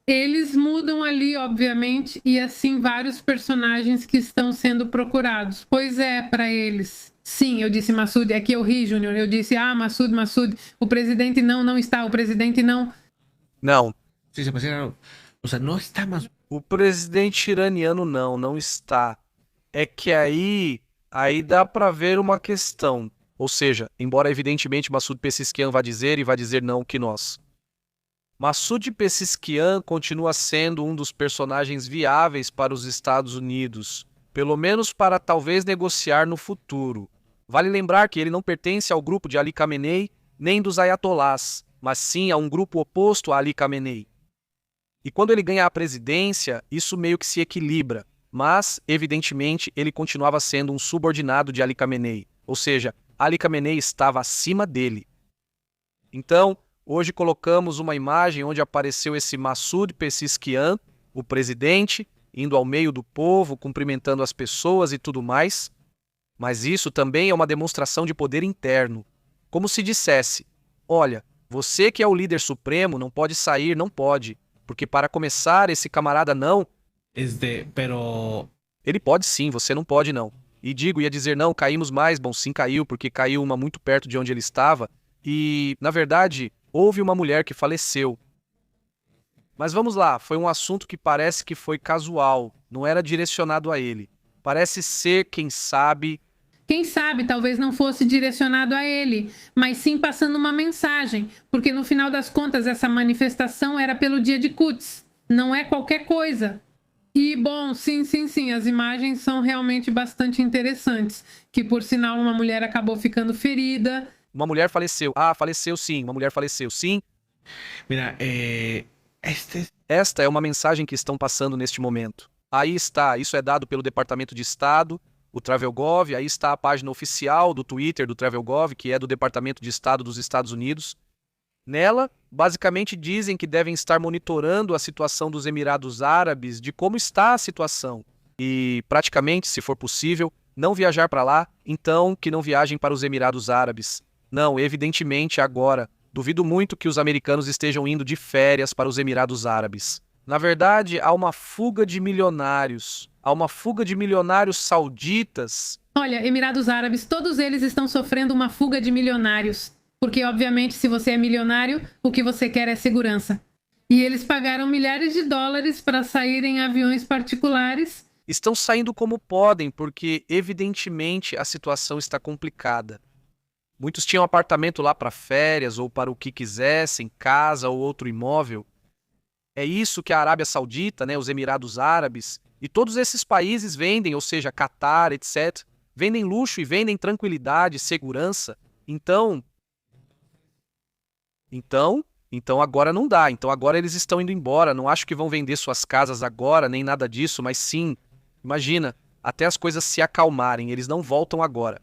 S7: Eles mudam ali, obviamente, e assim vários personagens que estão sendo procurados. Pois é, para eles. Sim, eu disse Massoud, é que eu ri, Júnior. Eu disse, Massoud, o presidente não está, o presidente não.
S6: Não,
S8: Sí, se pusieron. O sea, no está más.
S6: o presidente iraniano não está. É que aí dá para ver uma questão. Ou seja, embora evidentemente Massoud Pezeshkian vá dizer e vai dizer não que nós. Massoud Pezeshkian continua sendo um dos personagens viáveis para os Estados Unidos, pelo menos para talvez negociar no futuro. Vale lembrar que ele não pertence ao grupo de Ali Khamenei nem dos Ayatollahs, mas sim a um grupo oposto a Ali Khamenei. E quando ele ganha a presidência, isso meio que se equilibra, mas, evidentemente, ele continuava sendo um subordinado de Ali Khamenei, ou seja, Ali Khamenei estava acima dele. Então, hoje colocamos uma imagem onde apareceu esse Massoud Pezeshkian, o presidente, indo ao meio do povo, cumprimentando as pessoas e tudo mais, mas isso também é uma demonstração de poder interno, como se dissesse, olha, você que é o líder supremo não pode sair, não pode, porque para começar, esse camarada não,
S8: Pero.
S6: ele pode sim, você não pode não. E ia dizer não, caímos mais, bom sim caiu, porque caiu uma muito perto de onde ele estava, e, na verdade, houve uma mulher que faleceu. Mas vamos lá, foi um assunto que parece que foi casual, não era direcionado a ele. Parece ser, quem sabe,
S7: Talvez não fosse direcionado a ele, mas sim passando uma mensagem, porque no final das contas essa manifestação era pelo dia de Quds, não é qualquer coisa. E bom, sim, as imagens são realmente bastante interessantes, que por sinal uma mulher acabou ficando ferida.
S6: uma mulher faleceu. Faleceu sim, uma mulher faleceu sim.
S8: Mira,
S6: Esta é uma mensagem que estão passando neste momento. Aí está, isso é dado pelo Departamento de Estado, o TravelGov, aí está a página oficial do Twitter do TravelGov, que é do Departamento de Estado dos Estados Unidos. Nela, basicamente dizem que devem estar monitorando a situação dos Emirados Árabes, de como está a situação. E, praticamente, se for possível, não viajar para lá, então que não viajem para os Emirados Árabes. Não, evidentemente agora. Duvido muito que os americanos estejam indo de férias para os Emirados Árabes. Na verdade, há uma fuga de milionários. Há uma fuga de milionários sauditas.
S7: Olha, Emirados Árabes, todos eles estão sofrendo uma fuga de milionários. Porque, obviamente, se você é milionário, o que você quer é segurança. E eles pagaram milhares de dólares para sair em aviões particulares.
S6: Estão saindo como podem, porque, evidentemente, a situação está complicada. Muitos tinham apartamento lá para férias ou para o que quisessem, casa ou outro imóvel. É isso que a Arábia Saudita, os Emirados Árabes e todos esses países vendem, ou seja, Catar, etc. Vendem luxo e vendem tranquilidade, segurança. Então agora não dá. Então agora eles estão indo embora. Não acho que vão vender suas casas agora, nem nada disso, mas sim, imagina, até as coisas se acalmarem, eles não voltam agora.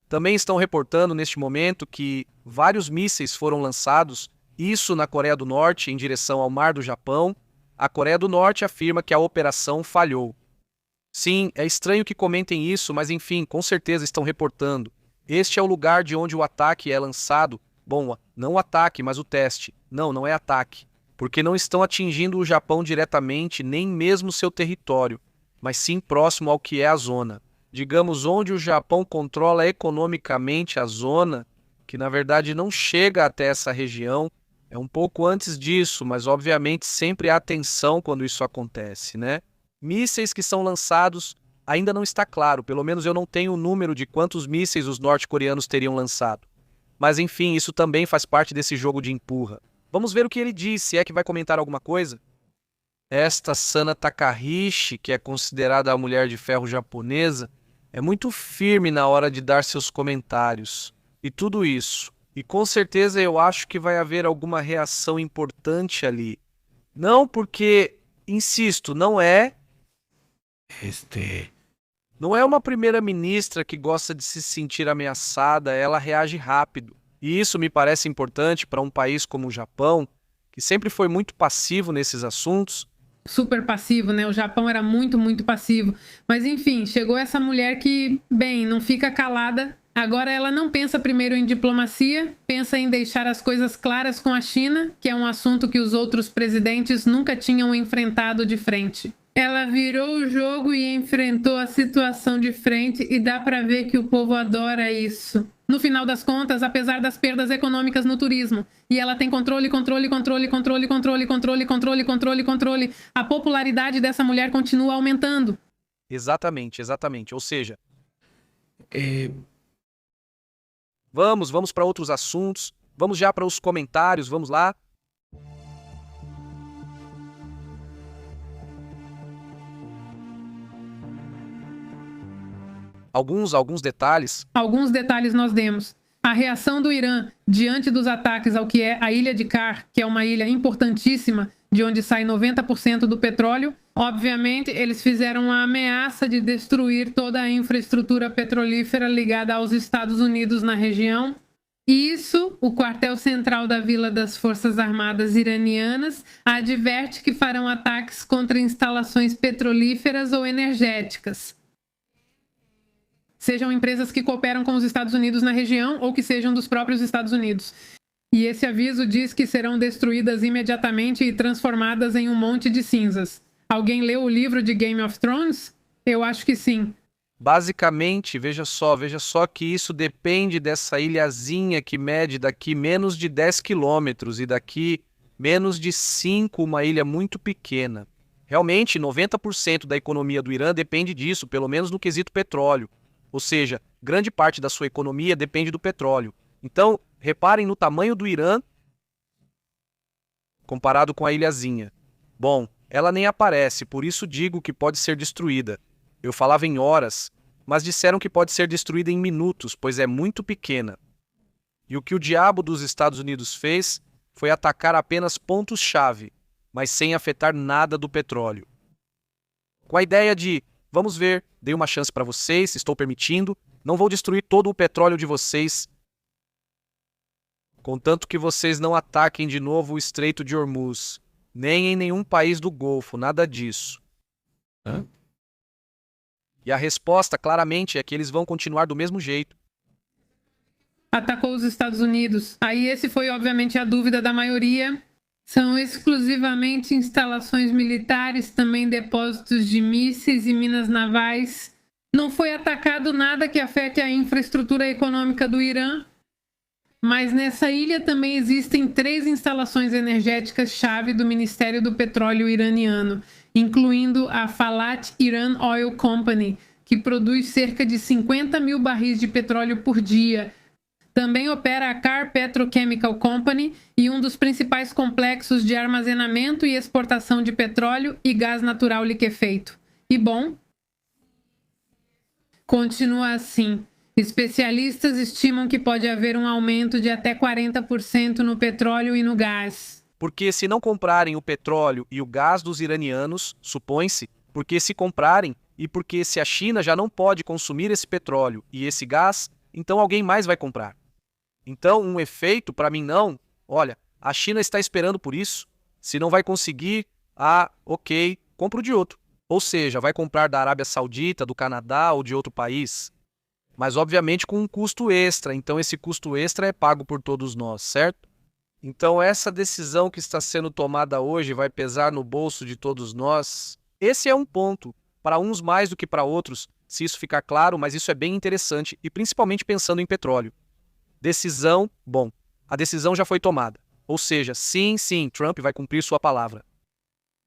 S6: Também estão reportando neste momento que vários mísseis foram lançados, isso na Coreia do Norte, em direção ao Mar do Japão. A Coreia do Norte afirma que a operação falhou. Sim, é estranho que comentem isso, mas enfim, com certeza estão reportando. Este é o lugar de onde o ataque é lançado. Bom, não o ataque, mas o teste. Não é ataque. Porque não estão atingindo o Japão diretamente, nem mesmo seu território, mas sim próximo ao que é a zona. Digamos, onde o Japão controla economicamente a zona, que na verdade não chega até essa região, é um pouco antes disso, mas obviamente sempre há tensão quando isso acontece, né? Mísseis que são lançados ainda não está claro, pelo menos eu não tenho o número de quantos mísseis os norte-coreanos teriam lançado. Mas enfim, isso também faz parte desse jogo de empurra. Vamos ver o que ele diz, se é que vai comentar alguma coisa. Esta Sana Takahiko, que é considerada a mulher de ferro japonesa, é muito firme na hora de dar seus comentários. E tudo isso. E com certeza eu acho que vai haver alguma reação importante ali. Não porque, insisto, não é uma primeira-ministra que gosta de se sentir ameaçada, ela reage rápido. E isso me parece importante para um país como o Japão, que sempre foi muito passivo nesses assuntos.
S7: Super passivo, né? O Japão era muito, muito passivo. Mas enfim, chegou essa mulher que, bem, não fica calada. Agora ela não pensa primeiro em diplomacia, pensa em deixar as coisas claras com a China, que é um assunto que os outros presidentes nunca tinham enfrentado de frente. Ela virou o jogo e enfrentou a situação de frente e dá para ver que o povo adora isso. No final das contas, apesar das perdas econômicas no turismo, e ela tem controle, a popularidade dessa mulher continua aumentando.
S6: Exatamente. Ou seja, vamos para outros assuntos. Vamos já para os comentários, vamos lá. Alguns detalhes.
S7: Alguns detalhes nós demos. A reação do Irã diante dos ataques ao que é a ilha de Kar, que é uma ilha importantíssima, de onde sai 90% do petróleo. Obviamente, eles fizeram uma ameaça de destruir toda a infraestrutura petrolífera ligada aos Estados Unidos na região. Isso, o quartel central da Vila das Forças Armadas iranianas adverte que farão ataques contra instalações petrolíferas ou energéticas. Sejam empresas que cooperam com os Estados Unidos na região ou que sejam dos próprios Estados Unidos. E esse aviso diz que serão destruídas imediatamente e transformadas em um monte de cinzas. Alguém leu o livro de Game of Thrones? Eu acho que sim.
S6: Basicamente, veja só que isso depende dessa ilhazinha que mede daqui menos de 10 quilômetros e daqui menos de 5, uma ilha muito pequena. Realmente, 90% da economia do Irã depende disso, pelo menos no quesito petróleo. Ou seja, grande parte da sua economia depende do petróleo. Então, reparem no tamanho do Irã comparado com a ilhazinha. Bom, ela nem aparece, por isso digo que pode ser destruída. Eu falava em horas, mas disseram que pode ser destruída em minutos, pois é muito pequena. E o que o diabo dos Estados Unidos fez foi atacar apenas pontos-chave, mas sem afetar nada do petróleo. Com a ideia de, vamos ver, dei uma chance para vocês, estou permitindo, não vou destruir todo o petróleo de vocês, contanto que vocês não ataquem de novo o Estreito de Hormuz, nem em nenhum país do Golfo, nada disso.
S8: Hã?
S6: E a resposta, claramente, é que eles vão continuar do mesmo jeito.
S7: Atacou os Estados Unidos. Aí esse foi, obviamente, a dúvida da maioria. São exclusivamente instalações militares, também depósitos de mísseis e minas navais. Não foi atacado nada que afete a infraestrutura econômica do Irã. Mas nessa ilha também existem 3 instalações energéticas-chave do Ministério do Petróleo iraniano, incluindo a Falat Iran Oil Company, que produz cerca de 50 mil barris de petróleo por dia. Também opera a Kar Petrochemical Company e um dos principais complexos de armazenamento e exportação de petróleo e gás natural liquefeito. E bom, continua assim. Especialistas estimam que pode haver um aumento de até 40% no petróleo e no gás.
S6: Porque se não comprarem o petróleo e o gás dos iranianos, supõe-se, porque se comprarem e porque se a China já não pode consumir esse petróleo e esse gás, então alguém mais vai comprar. Então, um efeito, para mim não, olha, a China está esperando por isso, se não vai conseguir, ok, compro de outro. Ou seja, vai comprar da Arábia Saudita, do Canadá ou de outro país. Mas obviamente com um custo extra, então esse custo extra é pago por todos nós, certo? Então essa decisão que está sendo tomada hoje vai pesar no bolso de todos nós. Esse é um ponto, para uns mais do que para outros, se isso ficar claro, mas isso é bem interessante, e principalmente pensando em petróleo. Decisão, bom, a decisão já foi tomada. Ou seja, sim, Trump vai cumprir sua palavra.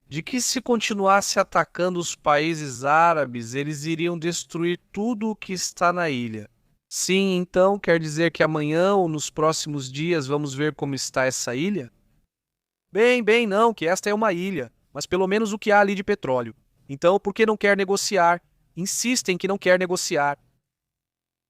S6: De que se continuasse atacando os países árabes, eles iriam destruir tudo o que está na ilha. Sim, então quer dizer que amanhã ou nos próximos dias vamos ver como está essa ilha? Bem, não, que esta é uma ilha, mas pelo menos o que há ali de petróleo. Então, por que não quer negociar? Insistem que não quer negociar.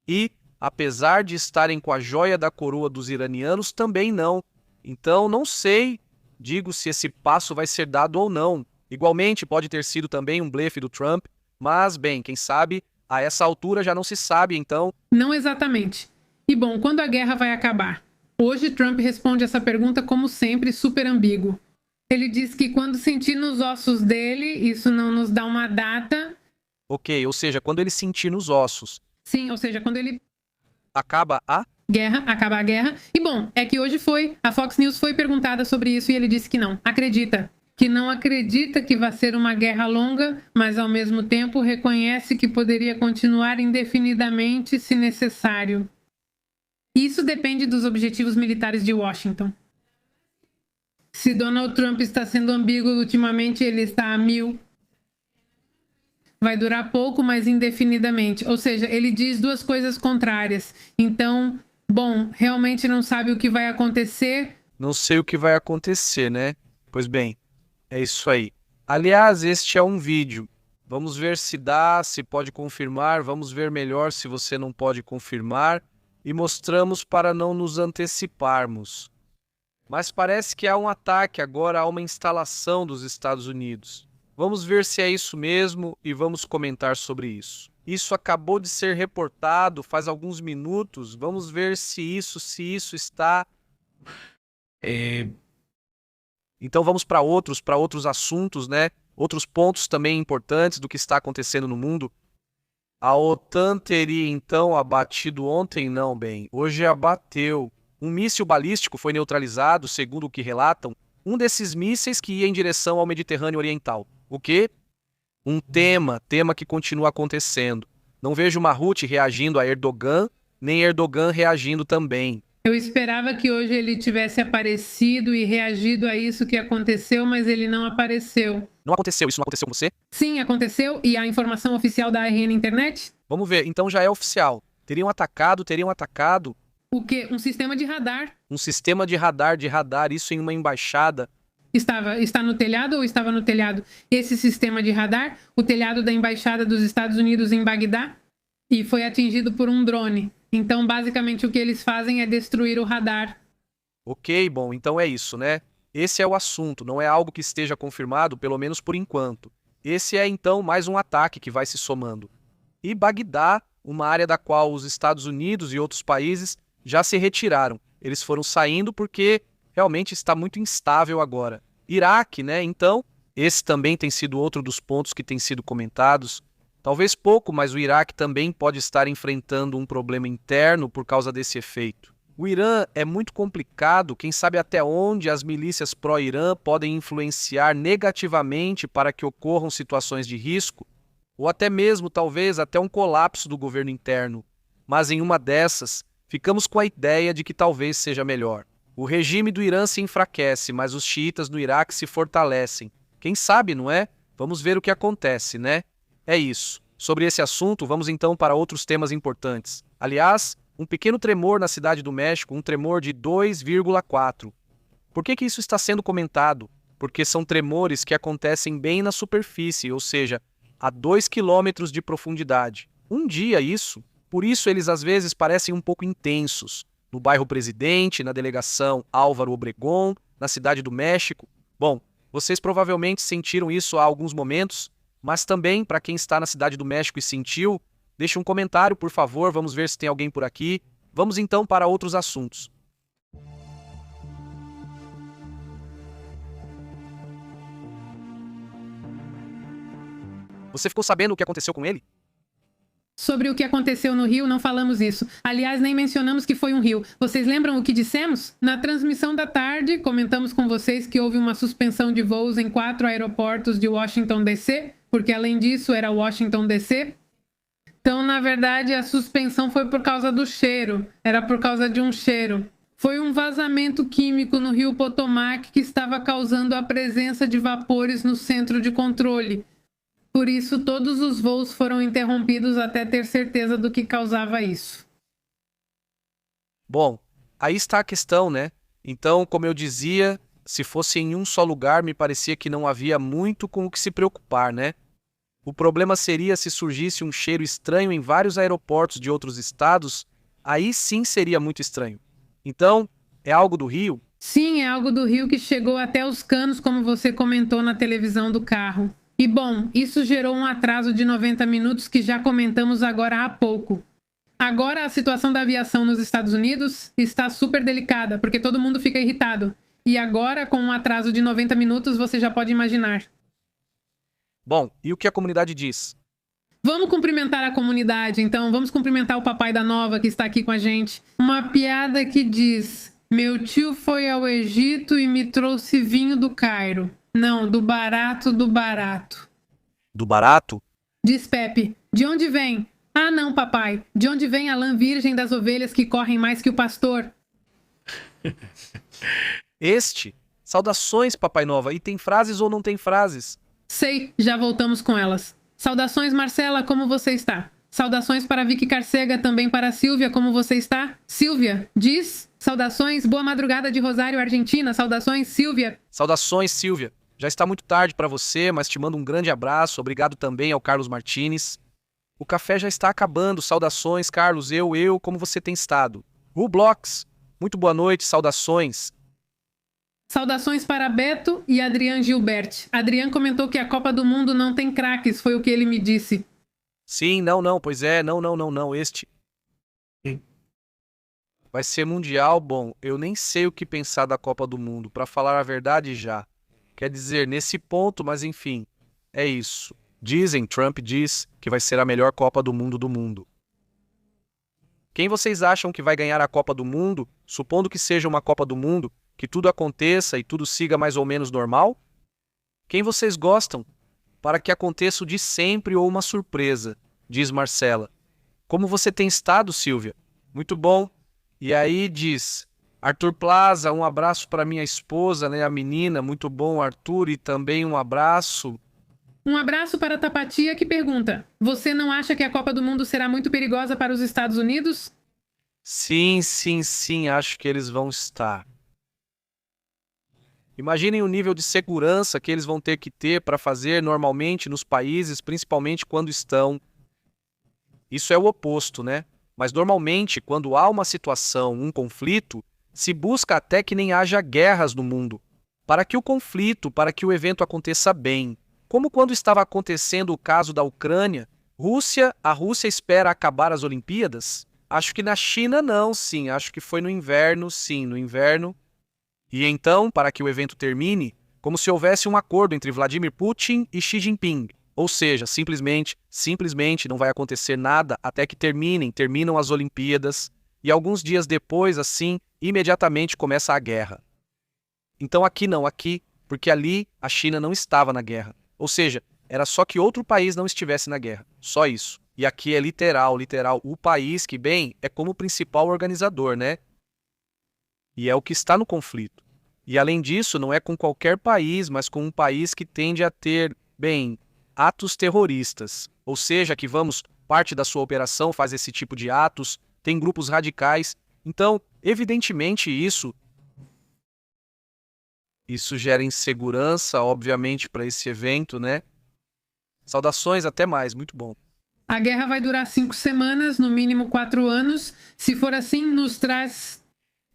S6: E, apesar de estarem com a joia da coroa dos iranianos, também não. Então, não sei, digo se esse passo vai ser dado ou não. Igualmente, pode ter sido também um blefe do Trump, mas, bem, quem sabe, a essa altura já não se sabe, então...
S7: Não exatamente. E bom, quando a guerra vai acabar? Hoje, Trump responde essa pergunta, como sempre, super ambíguo. Ele diz que quando sentir nos ossos dele, isso não nos dá uma data...
S6: Ok, ou seja, quando ele sentir nos ossos.
S7: Sim, ou seja, quando ele...
S6: Acaba a
S7: guerra. E bom, é que hoje a Fox News foi perguntada sobre isso e ele disse que não. Acredita. que não acredita que vai ser uma guerra longa, mas ao mesmo tempo reconhece que poderia continuar indefinidamente se necessário. Isso depende dos objetivos militares de Washington. Se Donald Trump está sendo ambíguo ultimamente, ele está a 1000. Vai durar pouco, mas indefinidamente. Ou seja, ele diz duas coisas contrárias. Então, bom, realmente não sabe o que vai acontecer.
S6: Não sei o que vai acontecer, né? Pois bem, é isso aí. Aliás, este é um vídeo. Vamos ver se dá, se pode confirmar. Vamos ver melhor se você não pode confirmar. E mostramos para não nos anteciparmos. Mas parece que há um ataque agora a uma instalação dos Estados Unidos. Vamos ver se é isso mesmo e vamos comentar sobre isso. Isso acabou de ser reportado faz alguns minutos. Vamos ver se isso está... Então vamos para outros assuntos, né? Outros pontos também importantes do que está acontecendo no mundo. A OTAN teria então abatido ontem? Não, bem. Hoje abateu. Um míssil balístico foi neutralizado, segundo o que relatam, um desses mísseis que ia em direção ao Mediterrâneo Oriental. O quê? Um tema que continua acontecendo. Não vejo Marruti reagindo a Erdogan, nem Erdogan reagindo também.
S7: Eu esperava que hoje ele tivesse aparecido e reagido a isso que aconteceu, mas ele não apareceu.
S6: Não aconteceu? Isso não aconteceu com você?
S7: Sim, aconteceu. E a informação oficial da RN Internet?
S6: Vamos ver. Então já é oficial. Teriam atacado.
S7: O quê? Um sistema de radar.
S6: Um sistema de radar, isso em uma embaixada.
S7: Está no telhado ou estava no telhado? Esse sistema de radar, o telhado da embaixada dos Estados Unidos em Bagdá, e foi atingido por um drone. Então, basicamente, o que eles fazem é destruir o radar.
S6: Ok, bom, então é isso, né? Esse é o assunto, não é algo que esteja confirmado, pelo menos por enquanto. Esse é, então, mais um ataque que vai se somando. E Bagdá, uma área da qual os Estados Unidos e outros países já se retiraram. Eles foram saindo porque realmente está muito instável agora. Iraque, né? Então, esse também tem sido outro dos pontos que tem sido comentados. Talvez pouco, mas o Iraque também pode estar enfrentando um problema interno por causa desse efeito. O Irã é muito complicado, quem sabe até onde as milícias pró-Irã podem influenciar negativamente para que ocorram situações de risco, ou até mesmo, talvez, até um colapso do governo interno. Mas em uma dessas, ficamos com a ideia de que talvez seja melhor. O regime do Irã se enfraquece, mas os xiitas no Iraque se fortalecem. Quem sabe, não é? Vamos ver o que acontece, né? É isso. Sobre esse assunto, vamos então para outros temas importantes. Aliás, um pequeno tremor na cidade do México, um tremor de 2,4. Por que isso está sendo comentado? Porque são tremores que acontecem bem na superfície, ou seja, a 2 quilômetros de profundidade. Um dia isso. Por isso eles às vezes parecem um pouco intensos. No bairro Presidente, na delegação Álvaro Obregón, na cidade do México. Bom, vocês provavelmente sentiram isso há alguns momentos, mas também, para quem está na cidade do México e sentiu, deixe um comentário, por favor, vamos ver se tem alguém por aqui. Vamos então para outros assuntos. Você ficou sabendo o que aconteceu com ele?
S7: Sobre o que aconteceu no Rio, não falamos isso. Aliás, nem mencionamos que foi um rio. Vocês lembram o que dissemos? Na transmissão da tarde, comentamos com vocês que houve uma suspensão de voos em 4 aeroportos de Washington, D.C., porque além disso era Washington, D.C. Então, na verdade, a suspensão foi por causa do cheiro. Era por causa de um cheiro. Foi um vazamento químico no rio Potomac que estava causando a presença de vapores no centro de controle. Por isso, todos os voos foram interrompidos até ter certeza do que causava isso.
S6: Bom, aí está a questão, né? Então, como eu dizia, se fosse em um só lugar, me parecia que não havia muito com o que se preocupar, né? O problema seria se surgisse um cheiro estranho em vários aeroportos de outros estados, aí sim seria muito estranho. Então, é algo do Rio?
S7: Sim, é algo do Rio que chegou até os canos, como você comentou na televisão do carro. E bom, isso gerou um atraso de 90 minutos que já comentamos agora há pouco. Agora a situação da aviação nos Estados Unidos está super delicada, porque todo mundo fica irritado. E agora, com um atraso de 90 minutos, você já pode imaginar.
S6: Bom, e o que a comunidade diz?
S7: Vamos cumprimentar a comunidade, então. Vamos cumprimentar o papai da nova que está aqui com a gente. Uma piada que diz: meu tio foi ao Egito e me trouxe vinho do Cairo. Não, do barato do barato.
S6: Do barato?
S7: Diz Pepe, de onde vem? Ah, não, papai. De onde vem a lã virgem das ovelhas que correm mais que o pastor?
S6: Este? Saudações, Papai Nova. E tem frases ou não tem frases?
S7: Sei, já voltamos com elas. Saudações, Marcela, como você está? Saudações para Vicky Carcega, também para Silvia, como você está? Silvia, diz. Saudações, boa madrugada de Rosário, Argentina. Saudações, Silvia.
S6: Saudações, Silvia. Já está muito tarde para você, mas te mando um grande abraço. Obrigado também ao Carlos Martins. O café já está acabando. Saudações, Carlos. Como você tem estado? Rublox, muito boa noite, saudações.
S7: Saudações para Beto e Adrian Gilbert. Adrian comentou que a Copa do Mundo não tem craques, foi o que ele me disse.
S6: Sim, não, pois é, não, este vai ser mundial. Bom, eu nem sei o que pensar da Copa do Mundo, para falar a verdade já. Quer dizer, nesse ponto, mas enfim, é isso. Trump diz que vai ser a melhor Copa do Mundo. Quem vocês acham que vai ganhar a Copa do Mundo, supondo que seja uma Copa do Mundo, que tudo aconteça e tudo siga mais ou menos normal? Quem vocês gostam? Para que aconteça o de sempre ou uma surpresa, diz Marcela. Como você tem estado, Silvia? Muito bom. E aí diz, Arthur Plaza, um abraço para minha esposa, né, a menina, muito bom, Arthur, e também um abraço.
S7: Um abraço para a Tapatia que pergunta, você não acha que a Copa do Mundo será muito perigosa para os Estados Unidos?
S6: Sim, acho que eles vão estar. Imaginem o nível de segurança que eles vão ter que ter para fazer normalmente nos países, principalmente quando estão. Isso é o oposto, né? Mas normalmente, quando há uma situação, um conflito, se busca até que nem haja guerras no mundo, para que o evento aconteça bem. Como quando estava acontecendo o caso da Ucrânia, a Rússia espera acabar as Olimpíadas? Acho que na China não, sim, acho que foi no inverno. E então, para que o evento termine, como se houvesse um acordo entre Vladimir Putin e Xi Jinping. Ou seja, simplesmente não vai acontecer nada até que terminam as Olimpíadas, e alguns dias depois, assim, imediatamente começa a guerra. Então aqui não, porque ali a China não estava na guerra. Ou seja, era só que outro país não estivesse na guerra. Só isso. E aqui é literal, o país que, bem, é como principal organizador, né? E é o que está no conflito. E além disso, não é com qualquer país, mas com um país que tende a ter, bem, atos terroristas. Ou seja, que parte da sua operação faz esse tipo de atos, tem grupos radicais. Então, evidentemente isso gera insegurança, obviamente, para esse evento, né? Saudações, até mais, muito bom.
S7: A guerra vai durar 5 semanas, no mínimo 4 anos. Se for assim, nos traz...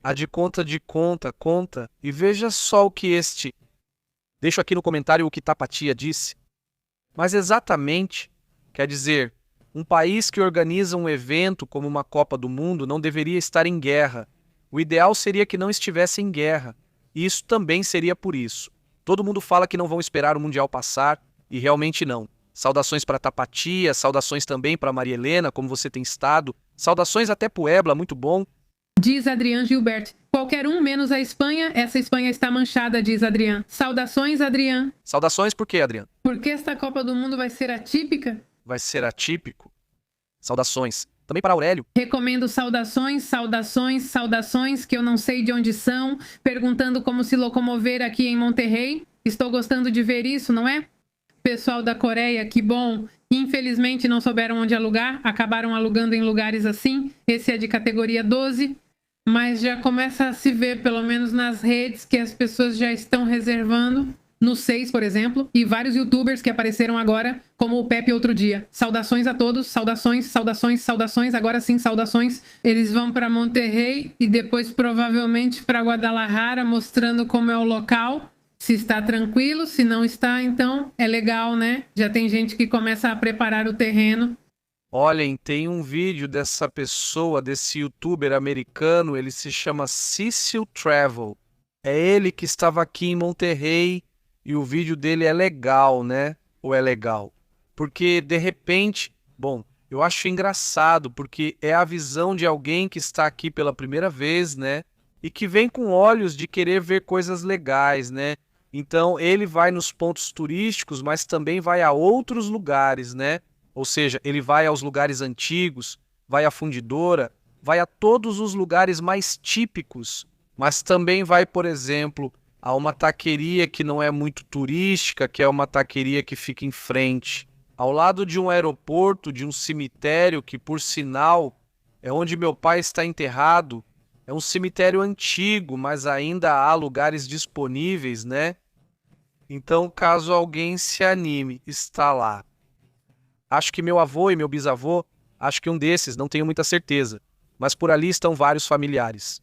S6: A de conta. E veja só o que Deixo aqui no comentário o que Tapatia disse. Mas exatamente, quer dizer, um país que organiza um evento como uma Copa do Mundo não deveria estar em guerra. O ideal seria que não estivesse em guerra. E isso também seria por isso. Todo mundo fala que não vão esperar o Mundial passar, e realmente não. Saudações para Tapatia, saudações também para Maria Helena, como você tem estado. Saudações até Puebla, muito bom.
S7: Diz Adrian Gilbert. Qualquer um menos a Espanha, essa Espanha está manchada, diz Adrian. Saudações, Adrian.
S6: Saudações por quê, Adrian?
S7: Porque esta Copa do Mundo vai ser atípica?
S6: Vai ser atípico? Saudações. Também para Aurélio.
S7: Recomendo saudações, que eu não sei de onde são, perguntando como se locomover aqui em Monterrey. Estou gostando de ver isso, não é? Pessoal da Coreia, que bom. Infelizmente não souberam onde alugar, acabaram alugando em lugares assim. Esse é de categoria 12. Mas já começa a se ver, pelo menos nas redes, que as pessoas já estão reservando. No 6, por exemplo, e vários youtubers que apareceram agora, como o Pepe outro dia. Saudações a todos, saudações, agora sim, saudações. Eles vão para Monterrey e depois provavelmente para Guadalajara, mostrando como é o local. Se está tranquilo, se não está, então é legal, né? Já tem gente que começa a preparar o terreno.
S6: Olhem, tem um vídeo dessa pessoa, desse youtuber americano, ele se chama Cecil Travel. É ele que estava aqui em Monterrey e o vídeo dele é legal, né? Ou é legal? Porque, de repente, bom, eu acho engraçado, porque é a visão de alguém que está aqui pela primeira vez, né? E que vem com olhos de querer ver coisas legais, né? Então, ele vai nos pontos turísticos, mas também vai a outros lugares, né? Ou seja, ele vai aos lugares antigos, vai à fundidora, vai a todos os lugares mais típicos, mas também vai, por exemplo, a uma taqueria que não é muito turística, que é uma taqueria que fica em frente, ao lado de um aeroporto, de um cemitério, que, por sinal, é onde meu pai está enterrado. É um cemitério antigo, mas ainda há lugares disponíveis, né? Então, caso alguém se anime, está lá. Acho que meu avô e meu bisavô, acho que um desses, não tenho muita certeza, mas por ali estão vários familiares.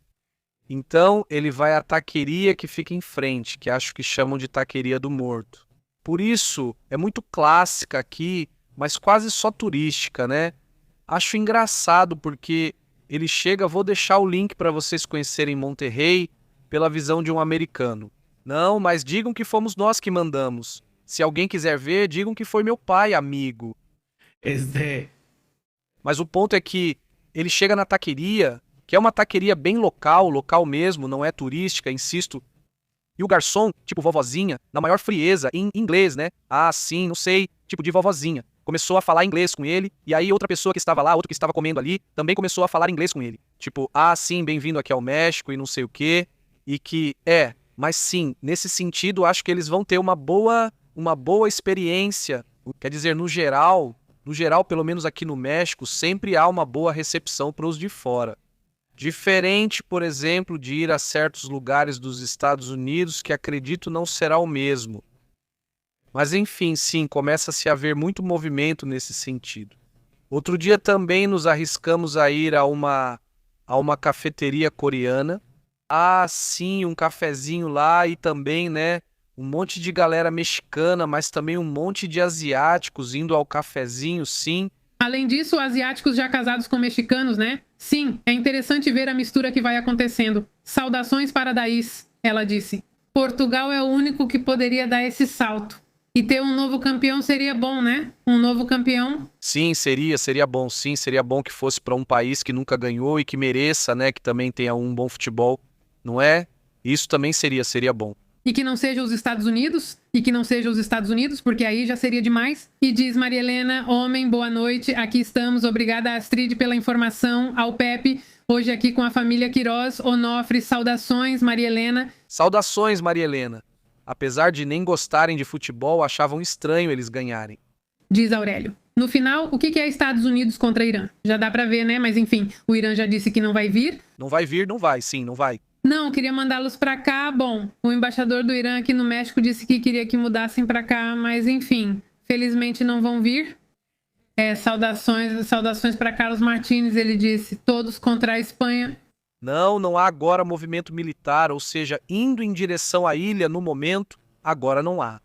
S6: Então, ele vai à taqueria que fica em frente, que acho que chamam de taqueria do morto. Por isso, é muito clássica aqui, mas quase só turística, né? Acho engraçado porque ele chega, vou deixar o link para vocês conhecerem Monterrey pela visão de um americano. Não, mas digam que fomos nós que mandamos. Se alguém quiser ver, digam que foi meu pai, amigo. Mas o ponto é que ele chega na taqueria, que é uma taqueria bem local mesmo, não é turística, insisto. E o garçom, tipo vovozinha, na maior frieza, em inglês, né? Ah, sim, não sei, tipo de vovozinha. Começou a falar inglês com ele, e aí outra pessoa que estava lá, outro que estava comendo ali, também começou a falar inglês com ele. Tipo, ah, sim, bem-vindo aqui ao México e não sei o quê. E que, mas sim, nesse sentido, acho que eles vão ter uma boa experiência. Quer dizer, no geral, pelo menos aqui no México, sempre há uma boa recepção para os de fora. Diferente, por exemplo, de ir a certos lugares dos Estados Unidos, que acredito não será o mesmo. Mas enfim, sim, começa-se a haver muito movimento nesse sentido. Outro dia também nos arriscamos a ir a uma cafeteria coreana. Ah, sim, um cafezinho lá e também, né, um monte de galera mexicana, mas também um monte de asiáticos indo ao cafezinho, sim.
S7: Além disso, asiáticos já casados com mexicanos, né? Sim, é interessante ver a mistura que vai acontecendo. Saudações para Daís, ela disse. Portugal é o único que poderia dar esse salto. E ter um novo campeão seria bom, né? Um novo campeão.
S6: Sim, seria bom, sim, seria bom que fosse para um país que nunca ganhou e que mereça, né, que também tenha um bom futebol, não é? Isso também seria bom.
S7: E que não seja os Estados Unidos, porque aí já seria demais. E diz Maria Helena, homem, boa noite, aqui estamos, obrigada Astrid pela informação, ao Pepe, hoje aqui com a família Queiroz, Onofre, saudações, Maria Helena.
S6: Saudações, Maria Helena. Apesar de nem gostarem de futebol, achavam estranho eles ganharem.
S7: Diz Aurélio. No final, o que é Estados Unidos contra Irã? Já dá pra ver, né? Mas enfim, o Irã já disse que não vai vir.
S6: Não vai vir, não vai, sim, não vai.
S7: Não, queria mandá-los pra cá. Bom, o embaixador do Irã aqui no México disse que queria que mudassem pra cá, mas enfim, felizmente não vão vir. Saudações para Carlos Martins, ele disse, todos contra a Espanha.
S6: Não há agora movimento militar, ou seja, indo em direção à ilha no momento, agora não há.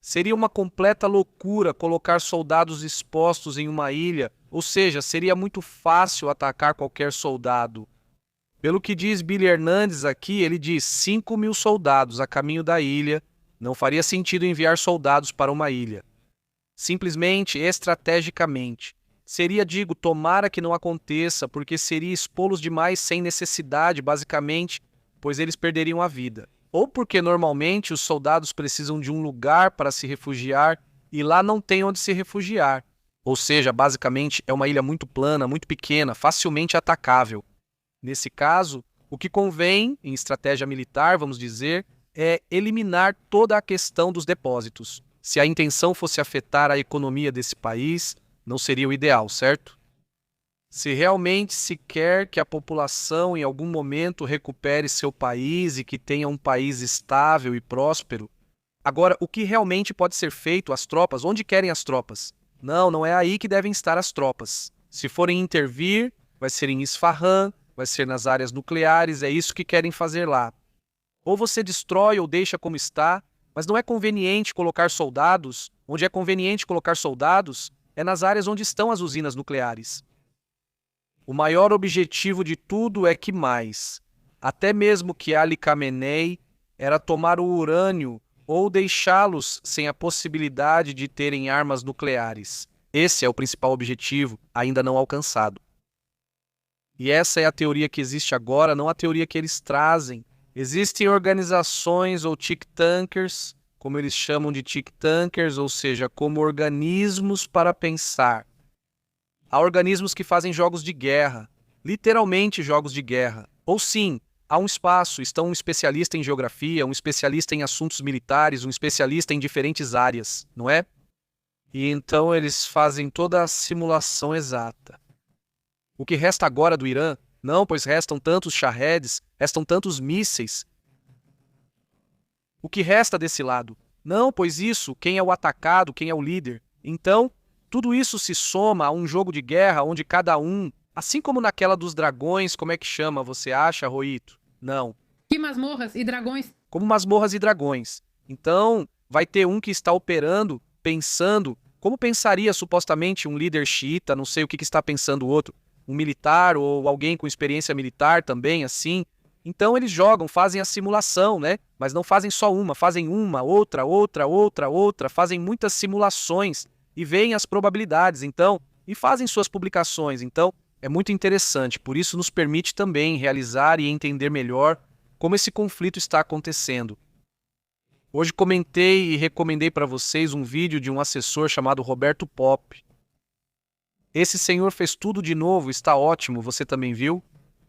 S6: Seria uma completa loucura colocar soldados expostos em uma ilha, ou seja, seria muito fácil atacar qualquer soldado. Pelo que diz Billy Hernandes aqui, ele diz 5.000 soldados a caminho da ilha, não faria sentido enviar soldados para uma ilha. Simplesmente, estrategicamente. Seria, tomara que não aconteça, porque seria expô-los demais sem necessidade, basicamente, pois eles perderiam a vida. Ou porque normalmente os soldados precisam de um lugar para se refugiar e lá não tem onde se refugiar. Ou seja, basicamente é uma ilha muito plana, muito pequena, facilmente atacável. Nesse caso, o que convém, em estratégia militar, vamos dizer, é eliminar toda a questão dos depósitos. Se a intenção fosse afetar a economia desse país, não seria o ideal, certo? Se realmente se quer que a população em algum momento recupere seu país e que tenha um país estável e próspero, agora, o que realmente pode ser feito, as tropas, onde querem as tropas? Não é aí que devem estar as tropas. Se forem intervir, vai ser em Isfahan, vai ser nas áreas nucleares, é isso que querem fazer lá. Ou você destrói ou deixa como está, mas não é conveniente colocar soldados, onde é conveniente colocar soldados, é nas áreas onde estão as usinas nucleares. O maior objetivo de tudo é que mais, até mesmo que Ali Khamenei, era tomar o urânio ou deixá-los sem a possibilidade de terem armas nucleares. Esse é o principal objetivo, ainda não alcançado. E essa é a teoria que existe agora, não a teoria que eles trazem. Existem organizações ou think tankers, como eles chamam de think tankers, ou seja, como organismos para pensar. Há organismos que fazem jogos de guerra, literalmente jogos de guerra. Ou sim, há um espaço, estão um especialista em geografia, um especialista em assuntos militares, um especialista em diferentes áreas, não é? E então eles fazem toda a simulação exata. O que resta agora do Irã? Não, pois restam tantos Shaheeds, restam tantos mísseis. O que resta desse lado? Não, pois isso, quem é o atacado, quem é o líder. Então, tudo isso se soma a um jogo de guerra onde cada um, assim como naquela dos dragões, como é que chama, você acha, Roito? Não.
S7: Que masmorras e dragões.
S6: Como masmorras e dragões. Então, vai ter um que está operando, pensando, como pensaria supostamente um líder xiita, não sei o que está pensando o outro, um militar ou alguém com experiência militar também, assim. Então eles jogam, fazem a simulação, né? Mas não fazem só uma, fazem uma, outra, fazem muitas simulações e veem as probabilidades, então, e fazem suas publicações. Então, é muito interessante, por isso nos permite também realizar e entender melhor como esse conflito está acontecendo. Hoje comentei e recomendei para vocês um vídeo de um assessor chamado Roberto Pop. Esse senhor fez tudo de novo, está ótimo, você também viu?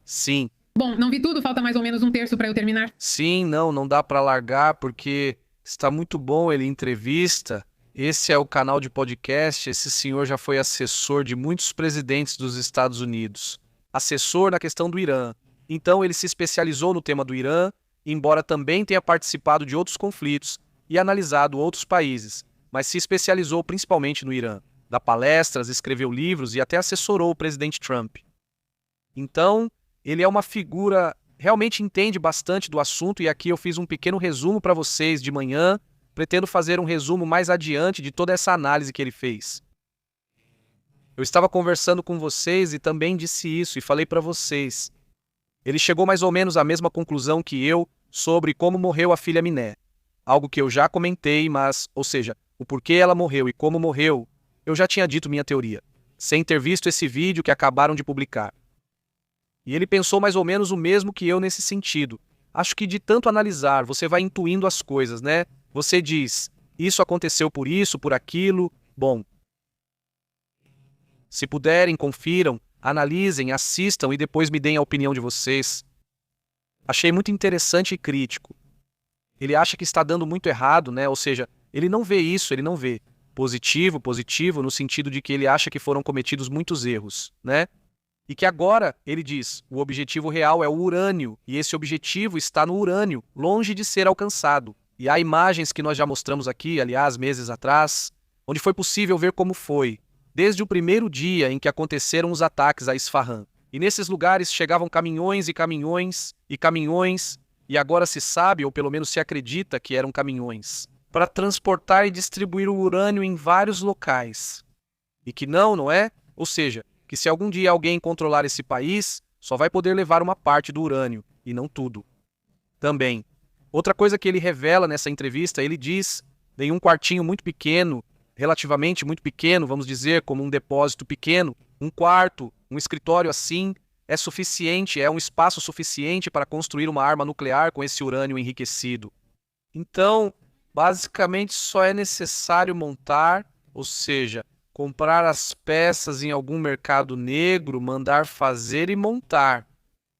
S6: Sim.
S7: Bom, não vi tudo, falta mais ou menos um terço para eu terminar.
S6: Sim, não dá para largar porque está muito bom, ele entrevista. Esse é o canal de podcast, esse senhor já foi assessor de muitos presidentes dos Estados Unidos. Assessor na questão do Irã. Então ele se especializou no tema do Irã, embora também tenha participado de outros conflitos e analisado outros países, mas se especializou principalmente no Irã. Dá palestras, escreveu livros e até assessorou o presidente Trump. Então, ele é uma figura, realmente entende bastante do assunto e aqui eu fiz um pequeno resumo para vocês de manhã. Pretendo fazer um resumo mais adiante de toda essa análise que ele fez. Eu estava conversando com vocês e também disse isso e falei para vocês. Ele chegou mais ou menos à mesma conclusão que eu sobre como morreu a filha Miné. Algo que eu já comentei, mas, ou seja, o porquê ela morreu e como morreu, eu já tinha dito minha teoria, sem ter visto esse vídeo que acabaram de publicar. E ele pensou mais ou menos o mesmo que eu nesse sentido. Acho que de tanto analisar, você vai intuindo as coisas, né? Você diz, isso aconteceu por isso, por aquilo. Bom, se puderem, confiram, analisem, assistam e depois me deem a opinião de vocês. Achei muito interessante e crítico. Ele acha que está dando muito errado, né? Ou seja, ele não vê isso, ele não vê. Positivo, no sentido de que ele acha que foram cometidos muitos erros, né? E que agora, ele diz, o objetivo real é o urânio, e esse objetivo está no urânio, longe de ser alcançado. E há imagens que nós já mostramos aqui, aliás, meses atrás, onde foi possível ver como foi, desde o primeiro dia em que aconteceram os ataques a Isfahan. E nesses lugares chegavam caminhões e caminhões e caminhões, e agora se sabe, ou pelo menos se acredita que eram caminhões, para transportar e distribuir o urânio em vários locais. E que não é? Ou seja, que se algum dia alguém controlar esse país, só vai poder levar uma parte do urânio, e não tudo. Também, outra coisa que ele revela nessa entrevista, ele diz, em um quartinho muito pequeno, relativamente muito pequeno, vamos dizer, como um depósito pequeno, um quarto, um escritório assim, é suficiente, é um espaço suficiente para construir uma arma nuclear com esse urânio enriquecido. Então, basicamente só é necessário montar, ou seja, comprar as peças em algum mercado negro, mandar fazer e montar.